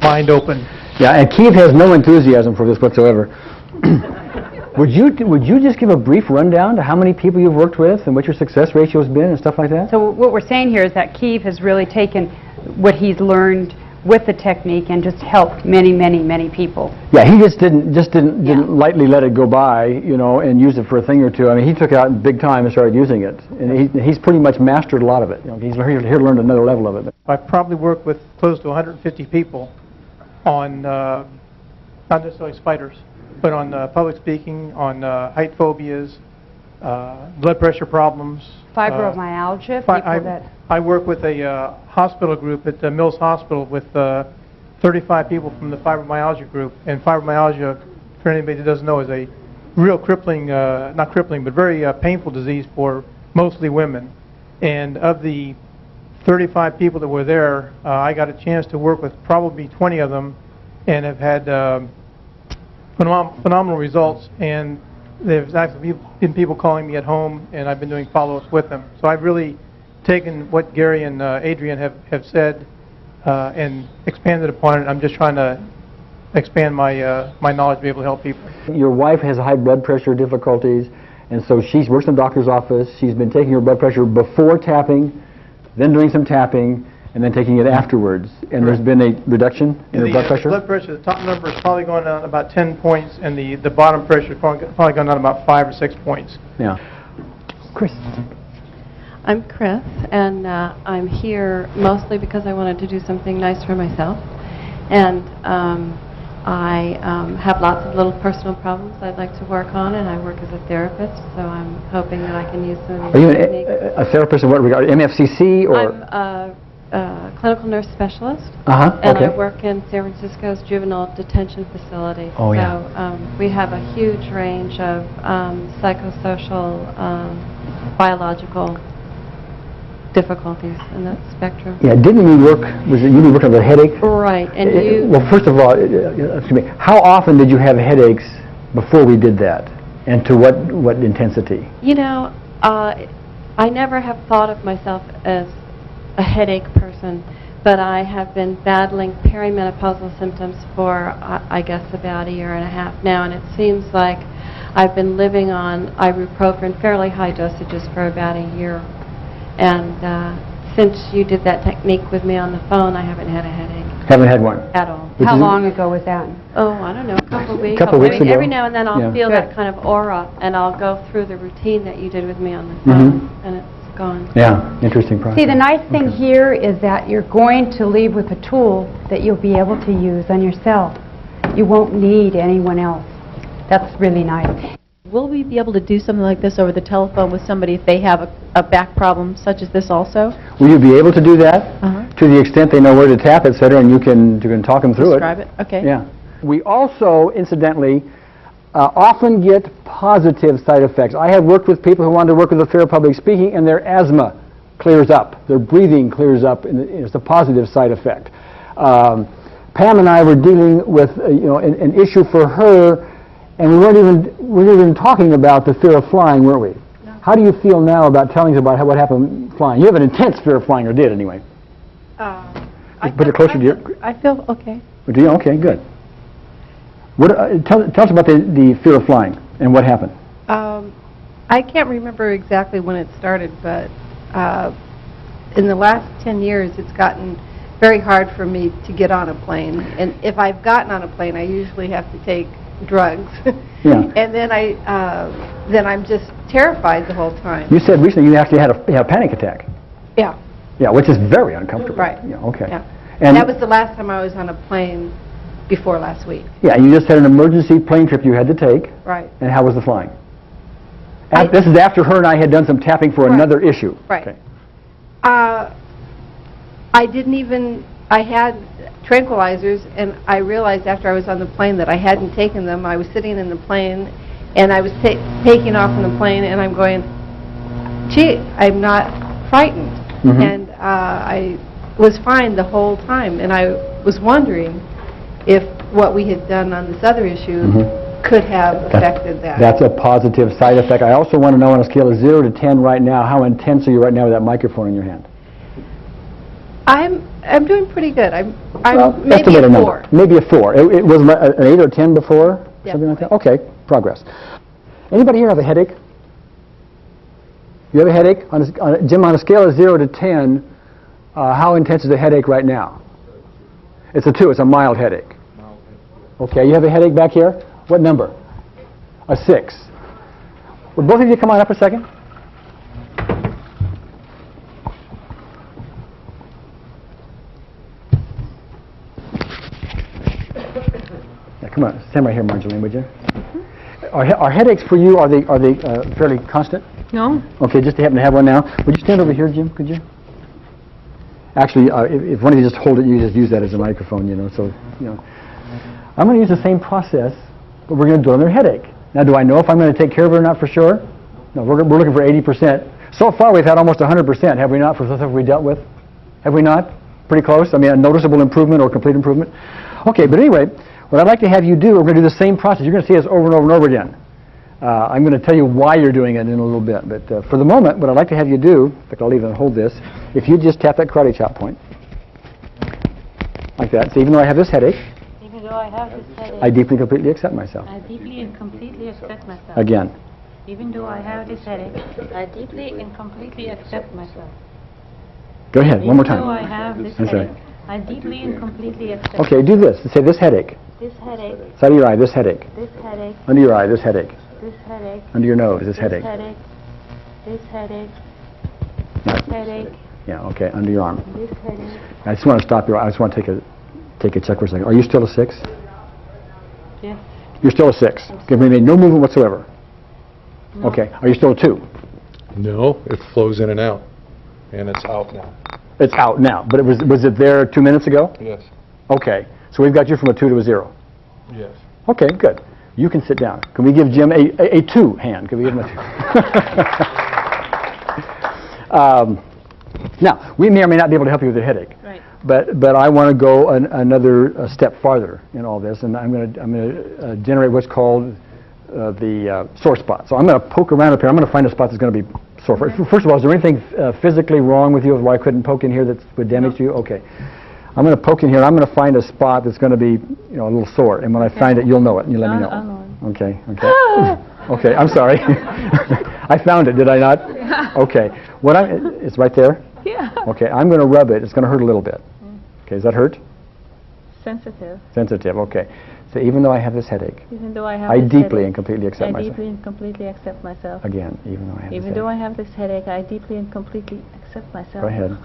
mind open. Yeah, and Keith has no enthusiasm for this whatsoever. Would you just give a brief rundown to how many people you've worked with and what your success ratio has been and stuff like that? So what we're saying here is that Keith has really taken what he's learned with the technique and just helped many, many, many people. Yeah, he just didn't lightly let it go by, you know, and use it for a thing or two. I mean, he took it out big time and started using it, and he's pretty much mastered a lot of it. You know, he's here to learn another level of it. I've probably worked with close to 150 people on not necessarily spiders, but on public speaking, on height phobias, blood pressure problems. Fibromyalgia, I work with a hospital group at Mills Hospital with 35 people from the fibromyalgia group. And fibromyalgia, for anybody that doesn't know, is a real crippling, not crippling, but very painful disease for mostly women. And of the 35 people that were there, I got a chance to work with probably 20 of them and have had phenomenal results. And there's actually been people calling me at home, and I've been doing follow-ups with them. So I've really taken what Gary and Adrian have said and expanded upon it. I'm just trying to expand my my knowledge to be able to help people. Your wife has high blood pressure difficulties, and so she works in the doctor's office. She's been taking her blood pressure before tapping, then doing some tapping, and then taking it afterwards. And there's been a reduction in her blood pressure? The blood pressure, the top number is probably going down about 10 points, and the bottom pressure is probably going down about 5 or 6 points. Yeah. Chris. I'm Chris, and I'm here mostly because I wanted to do something nice for myself. And I have lots of little personal problems I'd like to work on, and I work as a therapist, so I'm hoping that I can use some of these techniques. Are you a therapist in what regard? MFCC or? I'm a clinical nurse specialist, and I work in San Francisco's juvenile detention facility. Oh, yeah. So we have a huge range of psychosocial, biological difficulties in that spectrum. Yeah, didn't we work, was it you worked on a headache? Right, and you... Well, first of all, excuse me, how often did you have headaches before we did that? And to what intensity? You know, I never have thought of myself as a headache person, but I have been battling perimenopausal symptoms for, I guess, about a year and a half now, and it seems like I've been living on ibuprofen, fairly high dosages, for about a year. And since you did that technique with me on the phone, I haven't had a headache. Haven't had one? At all. How long ago was that? Oh, I don't know, a couple of weeks. Couple weeks ago. Every now and then I'll feel that kind of aura, and I'll go through the routine that you did with me on the phone, and it's gone. Yeah, interesting process. See, the nice thing here is that you're going to leave with a tool that you'll be able to use on yourself. You won't need anyone else. That's really nice. Will we be able to do something like this over the telephone with somebody if they have a back problem such as this also? Will you be able to do that? To the extent they know where to tap, et cetera, and you can talk them through Describe it? Okay. Yeah. We also, incidentally, often get positive side effects. I have worked with people who wanted to work with the fear of public speaking, and their asthma clears up. Their breathing clears up, and it's a positive side effect. Pam and I were dealing with an issue for her, and we weren't even talking about the fear of flying, weren't we? No. How do you feel now about telling us about what happened flying? You have an intense fear of flying, or did anyway? Put it closer to your... I feel okay. Do you? Okay, good. What, tell us about the fear of flying and what happened. I can't remember exactly when it started, but in the last 10 years it's gotten very hard for me to get on a plane. And if I've gotten on a plane, I usually have to take drugs. Yeah. And then I'm just terrified the whole time. You said recently you actually had a panic attack. Yeah. Yeah, which is very uncomfortable. Right. Yeah, okay. Yeah. And that was the last time I was on a plane before last week. Yeah, you just had an emergency plane trip you had to take. Right. And how was the flying? This is after her and I had done some tapping for another issue. Right. Okay. I didn't even, I had tranquilizers, and I realized after I was on the plane that I hadn't taken them. I was sitting in the plane, and I was taking off in the plane, and I'm going, gee, I'm not frightened. Mm-hmm. And I was fine the whole time, and I was wondering if what we had done on this other issue could have affected that. That's a positive side effect. I also want to know on a scale of 0 to 10 right now, how intense are you right now with that microphone in your hand? I'm doing pretty good. I'm maybe estimate a 4. Number. Maybe a 4. It was an 8 or 10 before? Definitely. Something like that? Okay, progress. Anybody here have a headache? You have a headache? Jim, on a scale of 0 to 10, how intense is the headache right now? It's a 2. It's a mild headache. Okay, you have a headache back here? What number? A 6. Would both of you come on up a second? Yeah, come on, stand right here, Marjorie, would you? Are headaches for you, are they fairly constant? No. Okay, just to happen to have one now. Would you stand over here, Jim, could you? Actually, if one of you just hold it, you just use that as a microphone, so, I'm going to use the same process, but we're going to do it on their headache. Now, do I know if I'm going to take care of it or not for sure? No, we're looking for 80%. So far, we've had almost 100%, have we not, for stuff we dealt with? Have we not? Pretty close? I mean, a noticeable improvement or complete improvement? Okay, but anyway, what I'd like to have you do, we're going to do the same process. You're going to see us over and over and over again. I'm going to tell you why you're doing it in a little bit, but for the moment, what I'd like to have you do, in fact, I'll even hold this, if you just tap that karate chop point, like that. So even though I have this headache, even though I have this headache, I deeply and completely accept myself. I deeply and completely accept myself. Again. Even though I have this headache, I deeply and completely accept myself. Go ahead, one more time. Even though I have this That's headache, right. I deeply and completely accept Okay, do this. Say this headache. this headache, Side of your eye, this headache. this headache, Under your eye, this headache. this headache, Under your nose, this this headache. headache, this headache, No. this headache, Yeah, okay, under your arm. this headache. I just want to stop your, I just want to take a check for a second. Are you still a 6? Yes. You're still a 6. Give me no movement whatsoever. No. Okay, are you still a 2? No, it flows in and out, and it's out now. It's out now, but was it there 2 minutes ago? Yes. Okay, so we've got you from a 2 to a 0. Yes. Okay, good. You can sit down. Can we give Jim a 2 hand? Can we give him a 2? Now, we may or may not be able to help you with your headache. Right. But I want to go another step farther in all this, and I'm going to generate what's called the sore spot. So I'm going to poke around up here. I'm going to find a spot that's going to be sore. First of all, is there anything physically wrong with you why I couldn't poke in here that would damage you? Okay. I'm going to poke in here. I'm going to find a spot that's going to be, a little sore. And when I find it, you'll know it, and you let me know. I'll know it. Okay. Okay. Okay. I'm sorry. I found it. Did I not? Okay. It's right there. Yeah. Okay. I'm going to rub it. It's going to hurt a little bit. Okay. Does that hurt? Sensitive. Sensitive. Okay. So even though I have this headache, Even though I have I this deeply headache, and completely accept I myself. deeply and completely accept myself. Again, even though I have Even this though I headache. have this headache, I deeply and completely accept myself. Go ahead.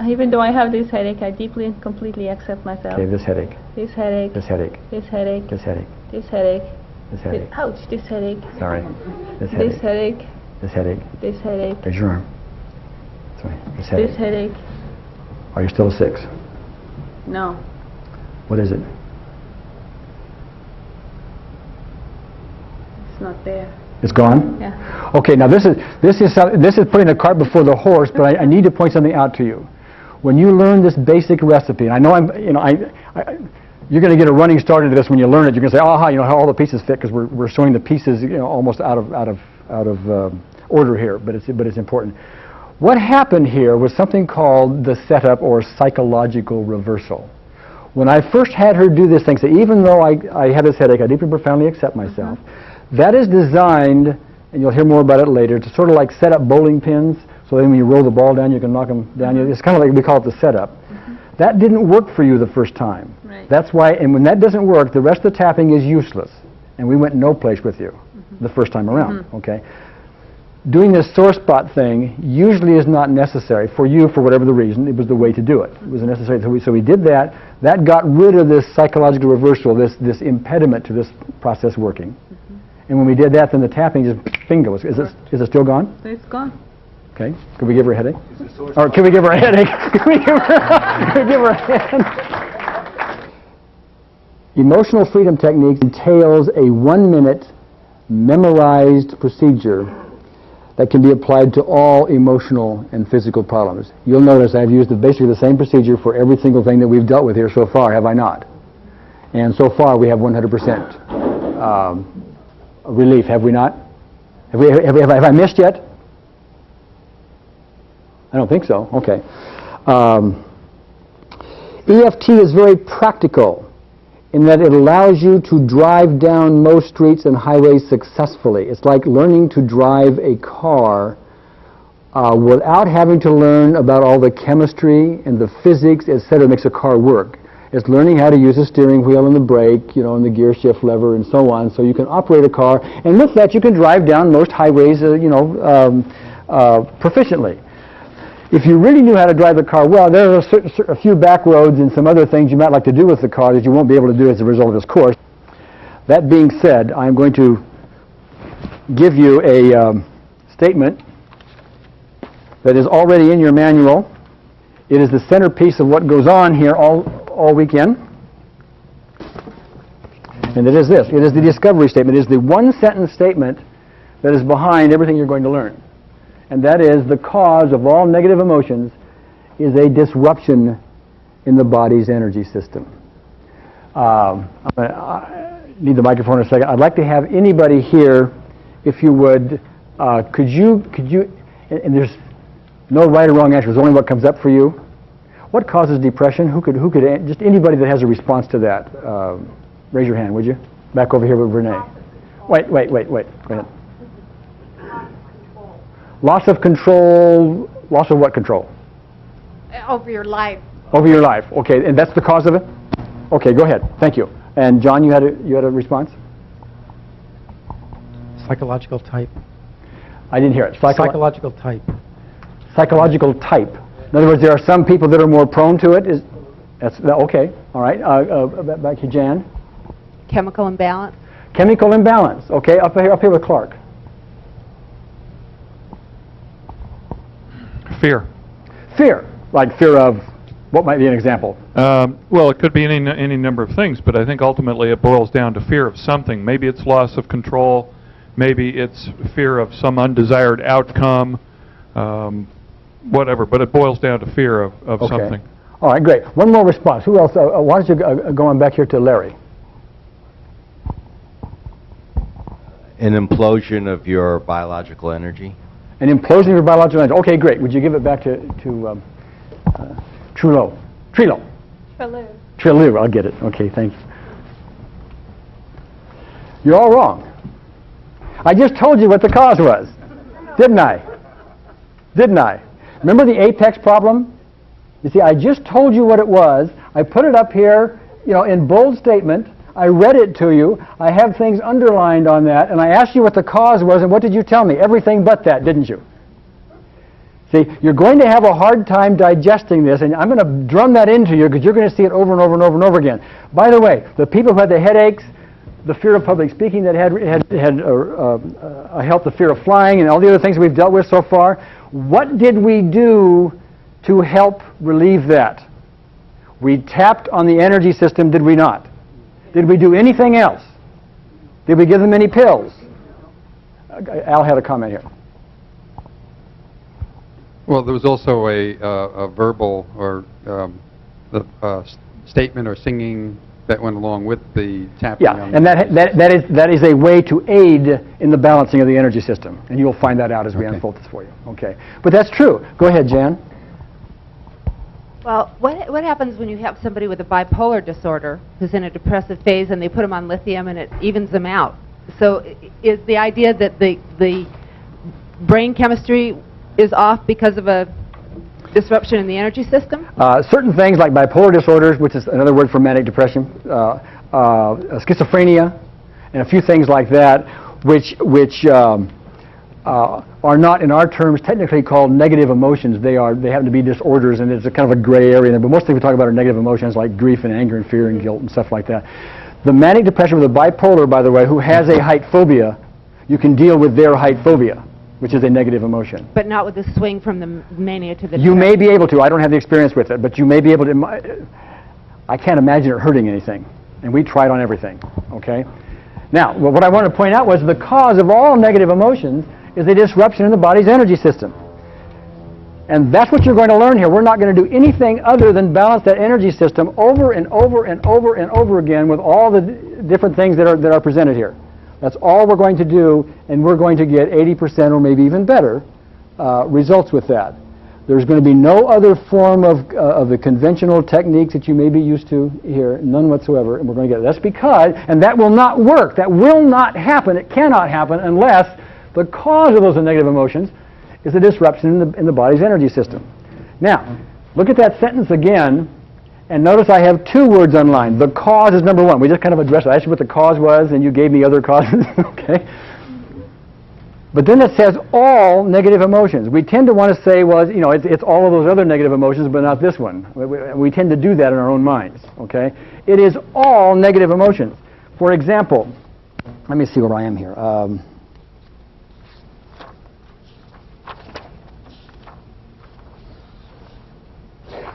Even though I have this headache, I deeply and completely accept myself. Okay. This headache. This headache. This headache. This headache. This headache. This headache. This headache. Ouch! This headache. Sorry. This This headache. headache. This headache. This headache. There's your arm. Sorry. This headache. This headache. Are you still a 6? No. What is it? It's not there. It's gone? Yeah. Okay, now this is putting the cart before the horse, but I need to point something out to you. When you learn this basic recipe, and I know you're going to get a running start into this when you learn it. You're going to say, aha, how all the pieces fit, because we're showing the pieces, almost out of order here, but it's important. What happened here was something called the setup or psychological reversal. When I first had her do this thing, so even though I have this headache, I deeply and profoundly accept myself. That is designed, and you'll hear more about it later, to sort of like set up bowling pins, so then when you roll the ball down, you can knock them down. It's kind of like we call it the setup. That didn't work for you the first time. Right. That's why, and when that doesn't work, the rest of the tapping is useless. And we went no place with you the first time around, okay? Doing this sore spot thing usually is not necessary for you for whatever the reason. It was the way to do it. It was necessary. So we did that. That got rid of this psychological reversal, this impediment to this process working. And when we did that, then the tapping just Bingo. Is it still gone? It's gone. Okay. Could we give her a headache? Or can we give her a headache? Can we give her a headache? Emotional freedom techniques entails a 1-minute memorized procedure that can be applied to all emotional and physical problems. You'll notice I've used basically the same procedure for every single thing that we've dealt with here so far, have I not? And so far we have 100% relief, have we not? Have I missed yet? I don't think so. Okay. EFT is very practical in that it allows you to drive down most streets and highways successfully. It's like learning to drive a car without having to learn about all the chemistry and the physics, etc. that makes a car work. It's learning how to use the steering wheel and the brake, and the gear shift lever and so on, so you can operate a car. And with that, you can drive down most highways, proficiently. If you really knew how to drive the car well, there are a few back roads and some other things you might like to do with the car that you won't be able to do as a result of this course. That being said, I'm going to give you a statement that is already in your manual. It is the centerpiece of what goes on here all weekend. And it is this. It is the discovery statement. It is the one-sentence statement that is behind everything you're going to learn. And that is the cause of all negative emotions is a disruption in the body's energy system. I need the microphone in a second. I'd like to have anybody here, if you would, could you, and there's no right or wrong answer, there's only what comes up for you. What causes depression? Who could, just anybody that has a response to that, raise your hand, would you? Back over here with Renee. Wait, go ahead. Loss of control, loss of what control? Over your life. Over your life, okay, and that's the cause of it? Okay, go ahead, thank you. And John, you had a response? Psychological type. I didn't hear it. Psychological type. Psychological type. In other words, there are some people that are more prone to it. Okay, all right. Back to Jan. Chemical imbalance. Chemical imbalance, okay, up here with Clark. Fear. Fear, like fear of, what might be an example? Well, it could be any number of things, but I think ultimately it boils down to fear of something. Maybe it's loss of control, maybe it's fear of some undesired outcome, whatever, but it boils down to fear of something. All right, great. One more response. Who else? Why don't you go on back here to Larry? An implosion of your biological energy. An implosion of your biological energy. Okay, great. Would you give it back to Trilo? Trilo, I'll get it. Okay, thanks. You're all wrong. I just told you what the cause was, didn't I? Didn't I? Remember the apex problem? You see, I just told you what it was. I put it up here, in bold statement. I read it to you. I have things underlined on that, and I asked you what the cause was, and what did you tell me? Everything but that, didn't you? See, you're going to have a hard time digesting this, and I'm going to drum that into you because you're going to see it over and over and over and over again. By the way, the people who had the headaches, the fear of public speaking that had helped the fear of flying, and all the other things we've dealt with so far, what did we do to help relieve that? We tapped on the energy system, did we not? Did we do anything else? Did we give them any pills? Al had a comment here. Well, there was also a verbal or statement or singing that went along with the tapping. Yeah, and that is a way to aid in the balancing of the energy system, and you'll find that out as we unfold this for you. Okay, but that's true. Go ahead, Jan. Well, what happens when you have somebody with a bipolar disorder who's in a depressive phase and they put them on lithium and it evens them out? So is the idea that the brain chemistry is off because of a disruption in the energy system? Certain things like bipolar disorders, which is another word for manic depression, schizophrenia, and a few things like that, which are not in our terms technically called negative emotions. They happen to be disorders, and it's a kind of a gray area. But most things we talk about are negative emotions like grief and anger and fear and guilt and stuff like that. The manic depression with the bipolar, by the way, who has a height phobia, you can deal with their height phobia, which is a negative emotion. But not with the swing from the mania to the You may be able to. I don't have the experience with it, but you may be able to. I can't imagine it hurting anything, and we tried on everything, okay? Now, what I want to point out was the cause of all negative emotions is a disruption in the body's energy system. And that's what you're going to learn here. We're not going to do anything other than balance that energy system over and over and over and over again with all the different things that are presented here. That's all we're going to do, and we're going to get 80% or maybe even better results with that. There's going to be no other form of the conventional techniques that you may be used to here, none whatsoever, and we're going to get it. That's because, and that will not work, that will not happen, it cannot happen unless the cause of those negative emotions is a disruption in the body's energy system. Now, look at that sentence again, and notice I have two words underlined. The cause is number one. We just kind of addressed it. I asked you what the cause was, and you gave me other causes, okay? But then it says all negative emotions. We tend to want to say, well, you know, it's all of those other negative emotions, but not this one. We tend to do that in our own minds, okay? It is all negative emotions. For example, let me see where I am here.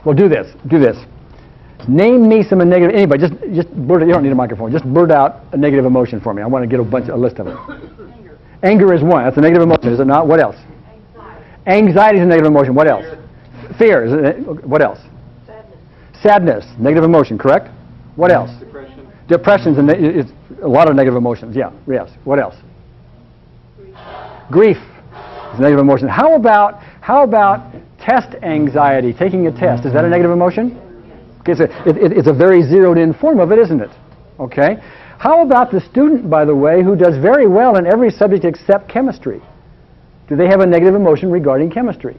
Well, do this. Name me some negative, anybody, just blurt it, you don't need a microphone, just blurt out a negative emotion for me. I want to get a list of them. Anger is one, that's a negative emotion, is it not? What else? Anxiety is a negative emotion, what else? Fear, is it, what else? Sadness, negative emotion, correct? What else? Depression is a lot of negative emotions, yeah, yes. What else? Grief is a negative emotion. How about test anxiety, taking a test? Is that a negative emotion? Okay, it's a very zeroed-in form of it, isn't it? Okay. How about the student, by the way, who does very well in every subject except chemistry? Do they have a negative emotion regarding chemistry?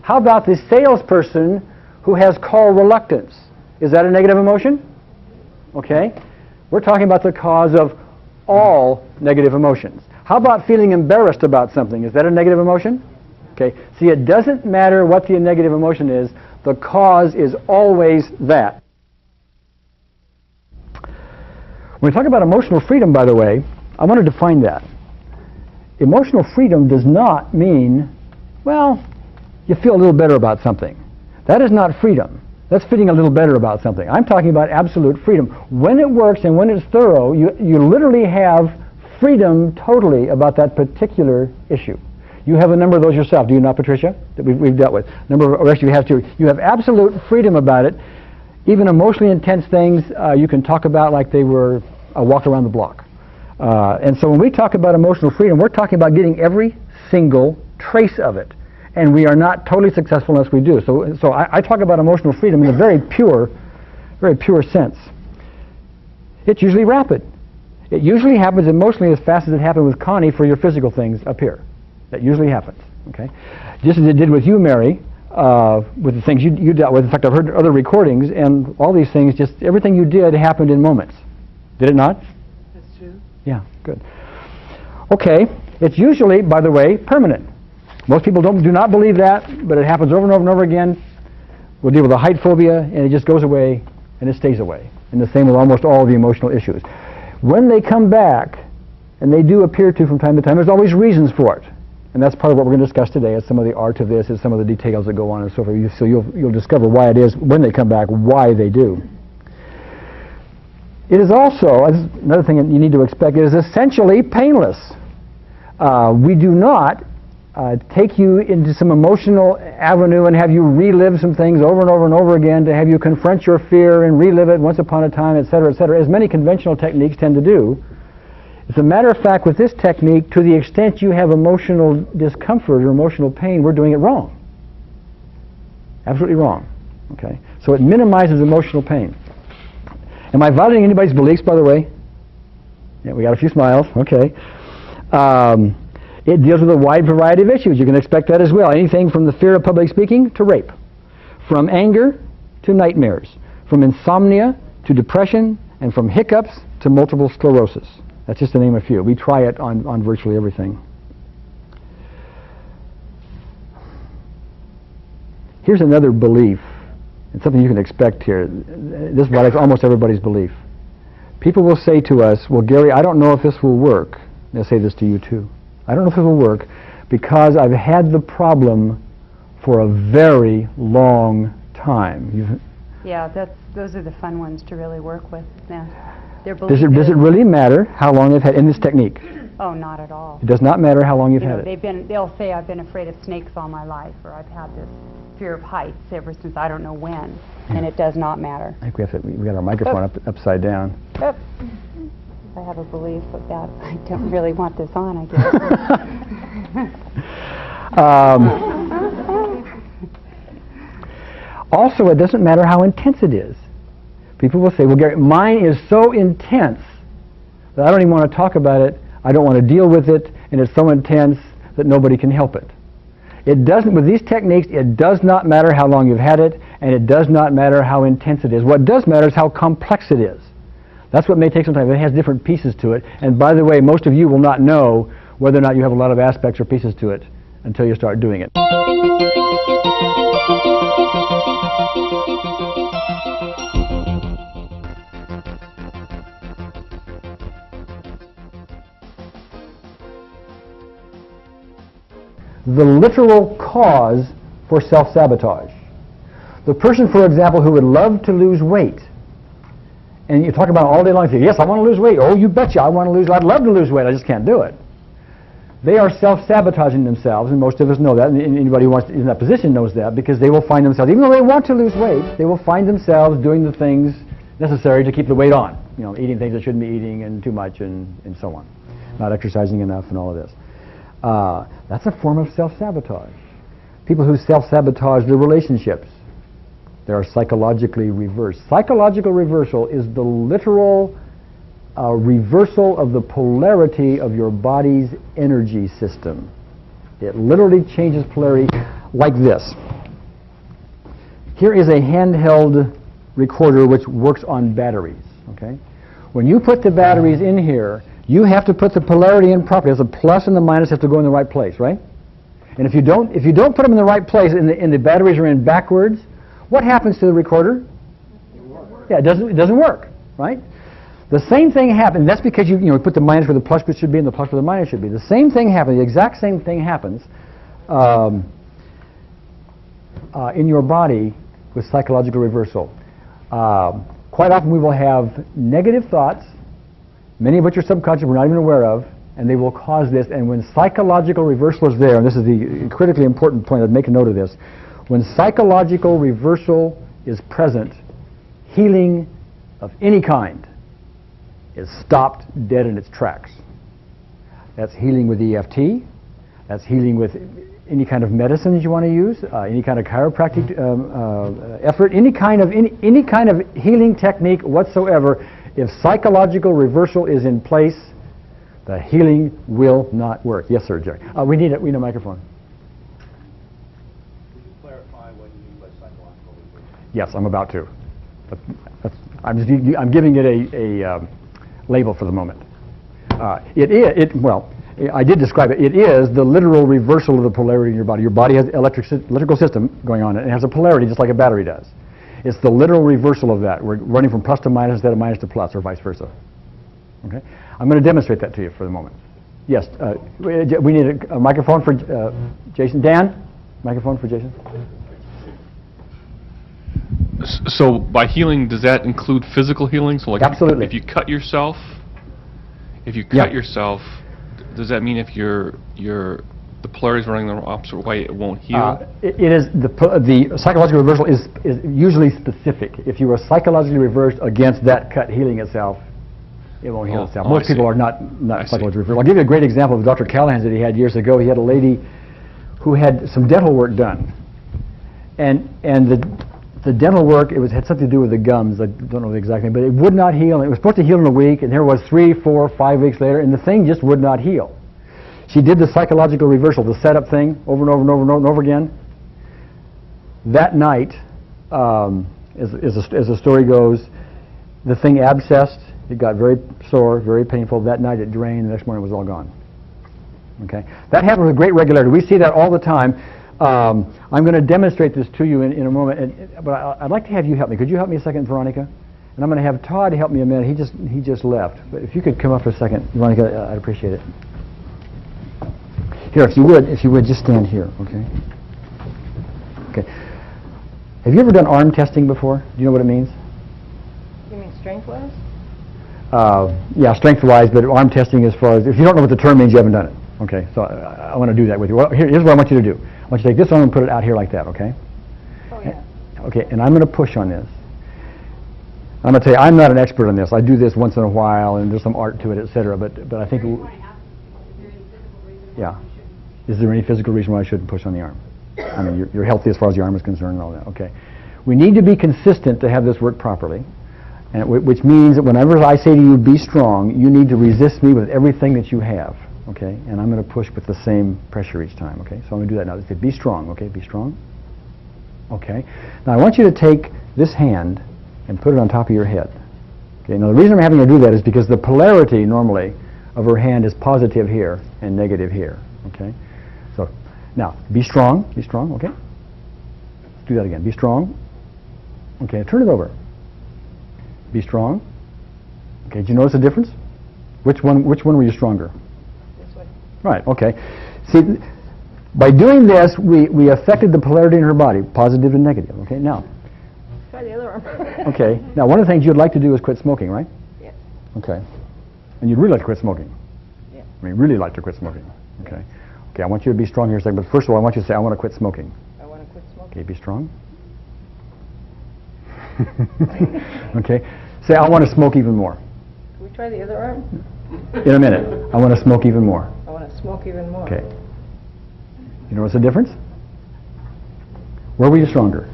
How about the salesperson who has call reluctance? Is that a negative emotion? Okay. We're talking about the cause of all negative emotions. How about feeling embarrassed about something? Is that a negative emotion? Okay. See, it doesn't matter what the negative emotion is. The cause is always that. When we talk about emotional freedom, by the way, I want to define that. Emotional freedom does not mean, well, you feel a little better about something. That is not freedom. That's feeling a little better about something. I'm talking about absolute freedom. When it works and when it's thorough, you literally have freedom totally about that particular issue. You have a number of those yourself, do you not, Patricia, that we've dealt with? Or actually you have two. You have absolute freedom about it. Even emotionally intense things you can talk about like they were a walk around the block. And so when we talk about emotional freedom, we're talking about getting every single trace of it. And we are not totally successful unless we do. So I talk about emotional freedom in a very pure sense. It's usually rapid. It usually happens emotionally as fast as it happened with Connie for your physical things up here. That usually happens. Okay, just as it did with you, Mary, with the things you dealt with. In fact, I've heard other recordings, and all these things, just everything you did happened in moments. Did it not? That's true. Yeah, good. Okay, it's usually, by the way, permanent. Most people do not believe that, but it happens over and over and over again. We'll deal with a height phobia, and it just goes away, and it stays away. And the same with almost all the emotional issues. When they come back, and they do appear to from time to time, there's always reasons for it. And that's part of what we're going to discuss today, is some of the art of this, is some of the details that go on and so forth. So you'll discover why it is, when they come back, why they do. It is also, another thing that you need to expect, it is essentially painless. We do not take you into some emotional avenue and have you relive some things over and over and over again, to have you confront your fear and relive it once upon a time, etc., as many conventional techniques tend to do. As a matter of fact, with this technique, to the extent you have emotional discomfort or emotional pain, we're doing it wrong. Absolutely wrong. Okay? So it minimizes emotional pain. Am I violating anybody's beliefs, by the way? Yeah, we got a few smiles. Okay. It deals with a wide variety of issues. You can expect that as well. Anything from the fear of public speaking to rape. From anger to nightmares. From insomnia to depression. And from hiccups to multiple sclerosis. That's just to name a few. We try it on virtually everything. Here's another belief, and something you can expect here. This is almost everybody's belief. People will say to us, well, Gary, I don't know if this will work, I'll say this to you too. I don't know if it will work because I've had the problem for a very long time. Yeah, those are the fun ones to really work with. Yeah. Does it really matter how long they've had in this technique? Oh, not at all. It does not matter how long you've had it. They'll say I've been afraid of snakes all my life, or I've had this fear of heights ever since I don't know when, and it does not matter. I think we got our microphone upside down. I have a belief of that. I don't really want this on, I guess. Also, it doesn't matter how intense it is. People will say, well, Gary, mine is so intense that I don't even want to talk about it, I don't want to deal with it, and it's so intense that nobody can help it. It doesn't, with these techniques, it does not matter how long you've had it, and it does not matter how intense it is. What does matter is how complex it is. That's what may take some time. It has different pieces to it, and by the way, most of you will not know whether or not you have a lot of aspects or pieces to it until you start doing it. The literal cause for self-sabotage. The person, for example, who would love to lose weight, and you talk about it all day long, you say, yes, I want to lose weight. Oh, you betcha, I'd love to lose weight, I just can't do it. They are self-sabotaging themselves, and most of us know that, and anybody who wants to, in that position knows that, because they will find themselves, even though they want to lose weight, they will find themselves doing the things necessary to keep the weight on. You know, eating things they shouldn't be eating, and too much, and so on. Not exercising enough, and all of this. That's a form of self-sabotage. People who self-sabotage their relationships, they are psychologically reversed. Psychological reversal is the literal reversal of the polarity of your body's energy system. It literally changes polarity like this. Here is a handheld recorder which works on batteries. Okay? When you put the batteries in here, you have to put the polarity in properly. The plus and the minus have to go in the right place, right? And if you don't put them in the right place, and the batteries are in backwards, what happens to the recorder? Yeah, it doesn't work, right? The same thing happens. That's because you put the minus where the plus should be and the plus where the minus should be. The same thing happens. The exact same thing happens in your body with psychological reversal. Quite often we will have negative thoughts, many of which are subconscious, we're not even aware of, and they will cause this. And when psychological reversal is there, and this is the critically important point, I'd make a note of this, when psychological reversal is present, healing of any kind is stopped dead in its tracks. That's healing with EFT, that's healing with any kind of medicines you want to use, any kind of chiropractic effort, any kind of healing technique whatsoever. If psychological reversal is in place, the healing will not work. Yes, sir, Jerry. We need a microphone. Would you clarify what you mean by psychological reversal? Yes, I'm about to. I'm giving it a label for the moment. I did describe it. It is the literal reversal of the polarity in your body. Your body has electrical system going on, and it has a polarity just like a battery does. It's the literal reversal of that. We're running from plus to minus instead of minus to plus, or vice versa. Okay? I'm going to demonstrate that to you for the moment. Yes, we need a microphone for Jason. Dan, microphone for Jason. So by healing, does that include physical healing? So like absolutely. If you cut yourself, does that mean if the polarity is running the opposite way, it won't heal? It is the psychological reversal is usually specific. If you are psychologically reversed against that cut healing itself, it won't heal itself. Most people are not psychologically reversed. I'll give you a great example of Dr. Callahan's that he had years ago. He had a lady who had some dental work done, and the dental work, had something to do with the gums. I don't know the exact name, but it would not heal. It was supposed to heal in a week, and here it was 3, 4, 5 weeks later, and the thing just would not heal. She did the psychological reversal, the setup thing, over and over and over and over and over again. That night, as the story goes, the thing abscessed. It got very sore, very painful. That night it drained. The next morning it was all gone. Okay, that happens with great regularity. We see that all the time. I'm going to demonstrate this to you in a moment, but I'd like to have you help me. Could you help me a second, Veronica? And I'm going to have Todd help me a minute. He just left. But if you could come up for a second, you want to get, I'd appreciate it. Here, if you would, just stand here, okay? Okay. Have you ever done arm testing before? Do you know what it means? You mean strength-wise? Yeah, strength-wise, but arm testing as far as, if you don't know what the term means, you haven't done it. Okay, so I want to do that with you. Well, here's what I want you to do. I want you to take this arm and put it out here like that, okay? Oh, yeah. Okay, and I'm going to push on this. I'm going to tell you, I'm not an expert on this. I do this once in a while, and there's some art to it, etc. But I think, yeah. Is there any physical reason why I shouldn't push on the arm? I mean, you're healthy as far as the arm is concerned and all that. Okay. We need to be consistent to have this work properly, and which means that whenever I say to you, be strong, you need to resist me with everything that you have. Okay? And I'm going to push with the same pressure each time. Okay? So I'm going to do that now. Let's say, be strong. Okay? Be strong. Okay. Now I want you to take this hand and put it on top of your head. Okay. Now the reason I'm having her do that is because the polarity normally of her hand is positive here and negative here. Okay. So now be strong. Be strong. Okay. Let's do that again. Be strong. Okay. Turn it over. Be strong. Okay. Did you notice a difference? Which one were you stronger? This way. Right. Okay. See, by doing this, we affected the polarity in her body, positive and negative. Okay. Now. Try the other arm. Okay. Now, one of the things you'd like to do is quit smoking, right? Yeah. Okay. And you'd really like to quit smoking. Yeah. I mean, really like to quit smoking. Okay. Okay. I want you to be strong here a second. But first of all, I want you to say, I want to quit smoking. I want to quit smoking. Okay. Be strong. Okay. Say, I want to smoke even more. Can we try the other arm? In a minute. I want to smoke even more. I want to smoke even more. Okay. You notice the difference? Where were you stronger?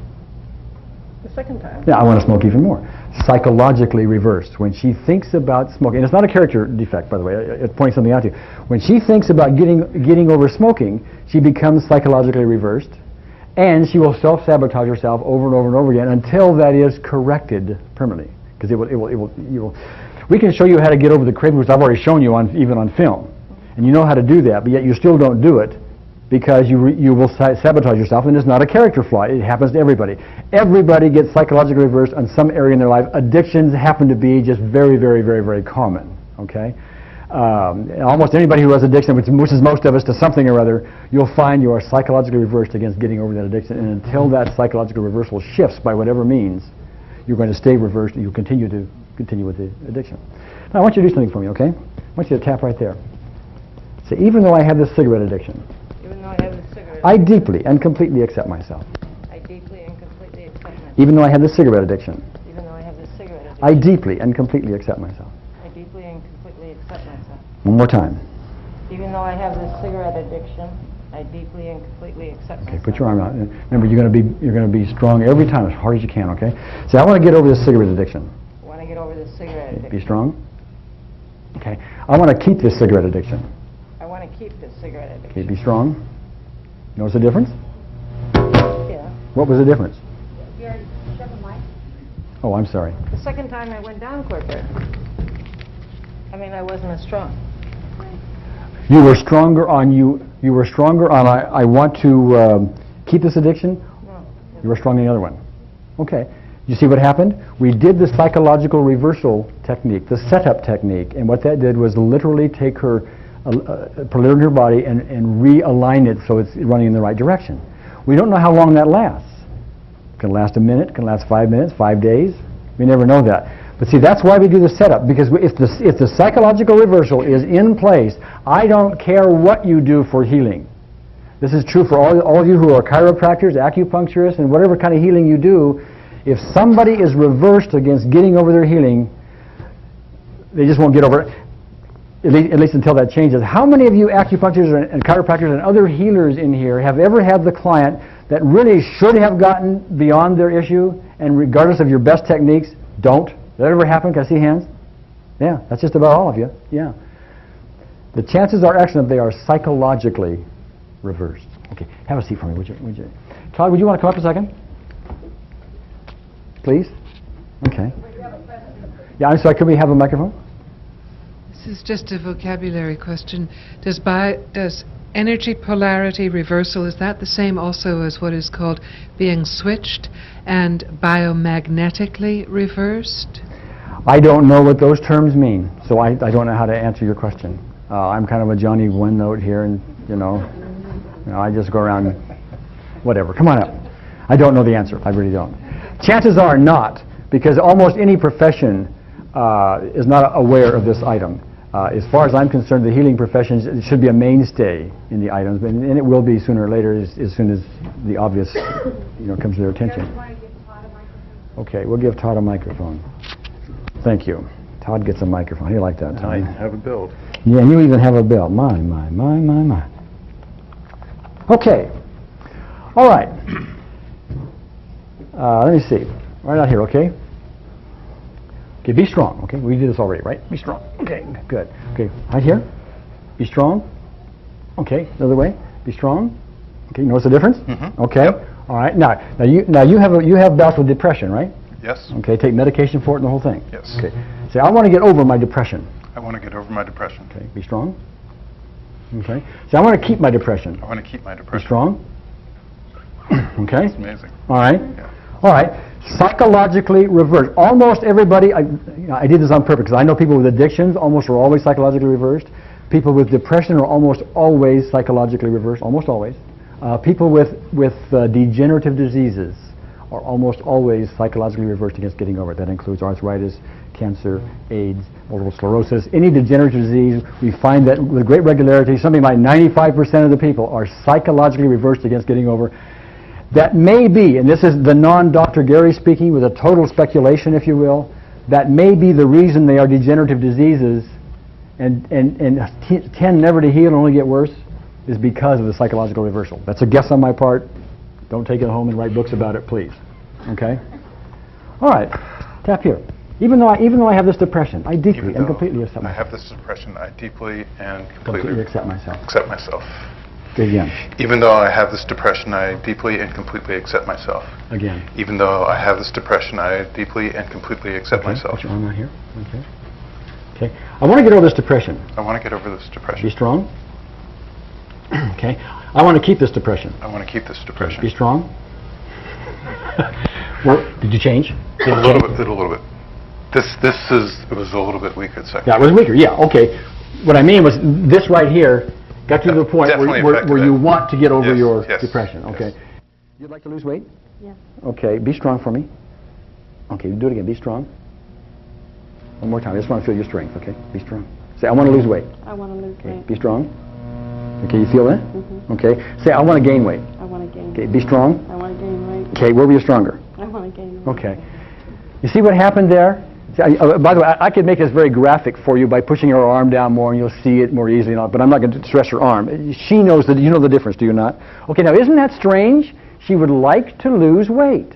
The second time. Yeah, I want to smoke even more. Psychologically reversed. When she thinks about smoking, and it's not a character defect, by the way, it's pointing something out to you. When she thinks about getting over smoking, she becomes psychologically reversed, and she will self-sabotage herself over and over and over again until that is corrected permanently. Because we can show you how to get over the craving, which I've already shown you even on film, and you know how to do that, but yet you still don't do it because you will sabotage yourself, and it's not a character flaw. It happens to everybody. Everybody gets psychologically reversed on some area in their life. Addictions happen to be just very, very, very, very common. Okay, almost anybody who has addiction, which is most of us, to something or other, you'll find you are psychologically reversed against getting over that addiction. And until that psychological reversal shifts by whatever means, you're going to stay reversed, and you'll continue with the addiction. Now, I want you to do something for me. Okay, I want you to tap right there. Say, even though I have this cigarette addiction, I deeply and completely accept myself. I deeply and completely accept myself. Even though I have this cigarette addiction, Even though I have this cigarette addiction. I deeply and completely accept myself. I deeply and completely accept myself. One more time. Even though I have this cigarette addiction, I deeply and completely accept myself. Okay, put your arm out. Remember, you're going to be strong every time, as hard as you can. Okay. Say, I want to get over this cigarette addiction. I want to get over this cigarette addiction. Be strong. Okay. I want to keep this cigarette addiction. I want to keep this cigarette addiction. Okay. Be strong. Notice the difference? Yeah. What was the difference? Gary, shut the mic. Oh, I'm sorry. The second time I went down quicker. I mean, I wasn't as strong. You were stronger on You were stronger on I want to keep this addiction. No. You were stronger on the other one. Okay. You see what happened? We did the psychological reversal technique, the setup technique, and what that did was literally take her polarity in her body and realign it so it's running in the right direction. We don't know how long that lasts. It can last a minute, it can last 5 minutes, 5 days. We never know that. But see, that's why we do the setup, because if the psychological reversal is in place, I don't care what you do for healing. This is true for all of you who are chiropractors, acupuncturists, and whatever kind of healing you do. If somebody is reversed against getting over their healing, they just won't get over it. At least until that changes. How many of you acupuncturists and chiropractors and other healers in here have ever had the client that really should have gotten beyond their issue, and regardless of your best techniques, don't? Does that ever happen? Can I see hands? Yeah, that's just about all of you. Yeah. The chances are excellent they are psychologically reversed. Okay, have a seat for me, would you? Todd, would you want to come up a second? Please? Okay. Yeah, I'm sorry, could we have a microphone? This is just a vocabulary question. Does energy polarity reversal, is that the same also as what is called being switched and biomagnetically reversed? I don't know what those terms mean, so I don't know how to answer your question. I'm kind of a Johnny one note here, and I just go around, whatever. Come on up. I don't know the answer. I really don't. Chances are not, because almost any profession is not aware of this item. As far as I'm concerned, the healing profession should be a mainstay in the items, and it will be sooner or later as soon as the obvious comes to their attention. Okay, we'll give Todd a microphone. Thank you. Todd gets a microphone. How do you like that, Todd? I have a build. Yeah, and you even have a bell. My. Okay. All right. Let me see. Right out here, okay? Okay, be strong, okay? We did this already, right? Be strong. Okay, good. Okay, right here. Be strong. Okay, the other way. Be strong. Okay, you notice the difference? Mm-hmm. Okay. Yep. All right. Now you have bouts with depression, right? Yes. Okay, take medication for it and the whole thing. Yes. Okay. Say, I want to get over my depression. I want to get over my depression. Okay, be strong. Okay. Say, I want to keep my depression. I want to keep my depression. Be strong. Okay. It's amazing. All right. Yeah. All right. Psychologically reversed. Almost everybody, I did this on purpose because I know people with addictions almost are always psychologically reversed. People with depression are almost always psychologically reversed, almost always. People with degenerative diseases are almost always psychologically reversed against getting over it. That includes arthritis, cancer, AIDS, multiple sclerosis. Any degenerative disease, we find that with great regularity, something like 95% of the people are psychologically reversed against getting over. That may be, and this is the non-Dr. Gary speaking with a total speculation, if you will, that may be the reason they are degenerative diseases and tend never to heal and only get worse, is because of the psychological reversal. That's a guess on my part. Don't take it home and write books about it, please. Okay? All right. Tap here. Even though I have this depression, I deeply and completely accept myself. I have this depression, I deeply and completely accept myself. Accept myself. Good again. Even though I have this depression, I deeply and completely accept myself. Again. Even though I have this depression, I deeply and completely accept myself. Put your arm out here. Okay. Okay. I want to get over this depression. I want to get over this depression. Be strong. Okay. I want to keep this depression. I want to keep this depression. Be strong. Well, did you change? A little bit. It was a little bit weaker the second. Yeah, it was weaker. Yeah. Okay. What I mean was this right here got to the point where you want to get over your depression. Okay. Yes. You'd like to lose weight? Yes. Okay. Be strong for me. Okay. Do it again. Be strong. One more time. I just want to feel your strength. Okay. Be strong. Say, I want to lose weight. I want to lose weight. Be strong. Okay. You feel that? Mm-hmm. Okay. Say, I want to gain weight. I want to gain weight. Okay. Be strong. I want to gain weight. Okay. Where were you stronger? I want to gain weight. Okay. You see what happened there? By the way, I could make this very graphic for you by pushing her arm down more, and you'll see it more easily. But I'm not going to stress her arm. She knows that. You know the difference, do you not? Okay. Now, isn't that strange? She would like to lose weight.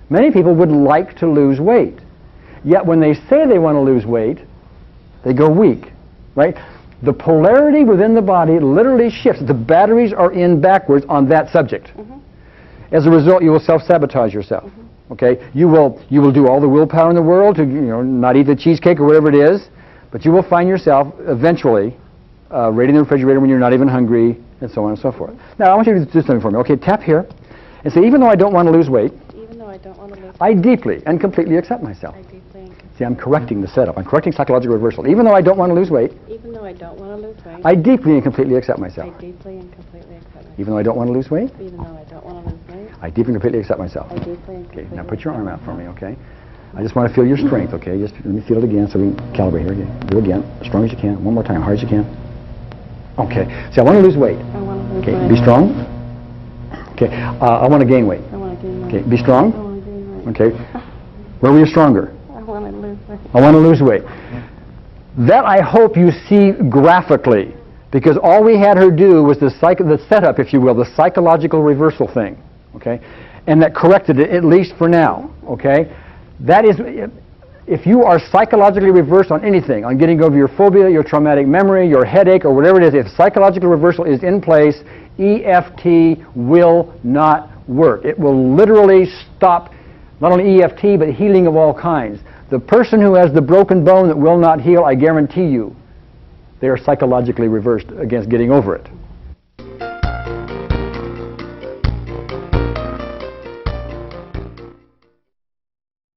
Many people would like to lose weight. Yet when they say they want to lose weight, they go weak, right? The polarity within the body literally shifts. The batteries are in backwards on that subject. Mm-hmm. As a result, you will self-sabotage yourself. Mm-hmm. Okay, you will do all the willpower in the world to not eat the cheesecake or whatever it is, but you will find yourself eventually raiding the refrigerator when you're not even hungry, and so on and so forth. Now, I want you to do something for me. Okay, tap here, and say, even though I don't want to lose weight, I deeply and completely accept myself. See, I'm correcting the setup. I'm correcting psychological reversal. Even though I don't want to lose weight, I deeply and completely accept myself. Even though I don't want to lose weight, I deeply and completely accept myself. Okay, now put your arm out for me, okay? I just want to feel your strength, okay? Just let me feel it again so we can calibrate here again. Do it again, as strong as you can. One more time, hard as you can. Okay, see, I want to lose weight. Okay, be strong. Okay, I want to gain weight. Okay, be strong. Okay, where were you stronger? I want to lose weight. That I hope you see graphically, because all we had her do was the setup, if you will, the psychological reversal thing, okay? And that corrected it, at least for now, okay? That is, if you are psychologically reversed on anything, on getting over your phobia, your traumatic memory, your headache, or whatever it is, if psychological reversal is in place, EFT will not work. It will literally stop not only EFT, but healing of all kinds. The person who has the broken bone that will not heal, I guarantee you, they are psychologically reversed against getting over it.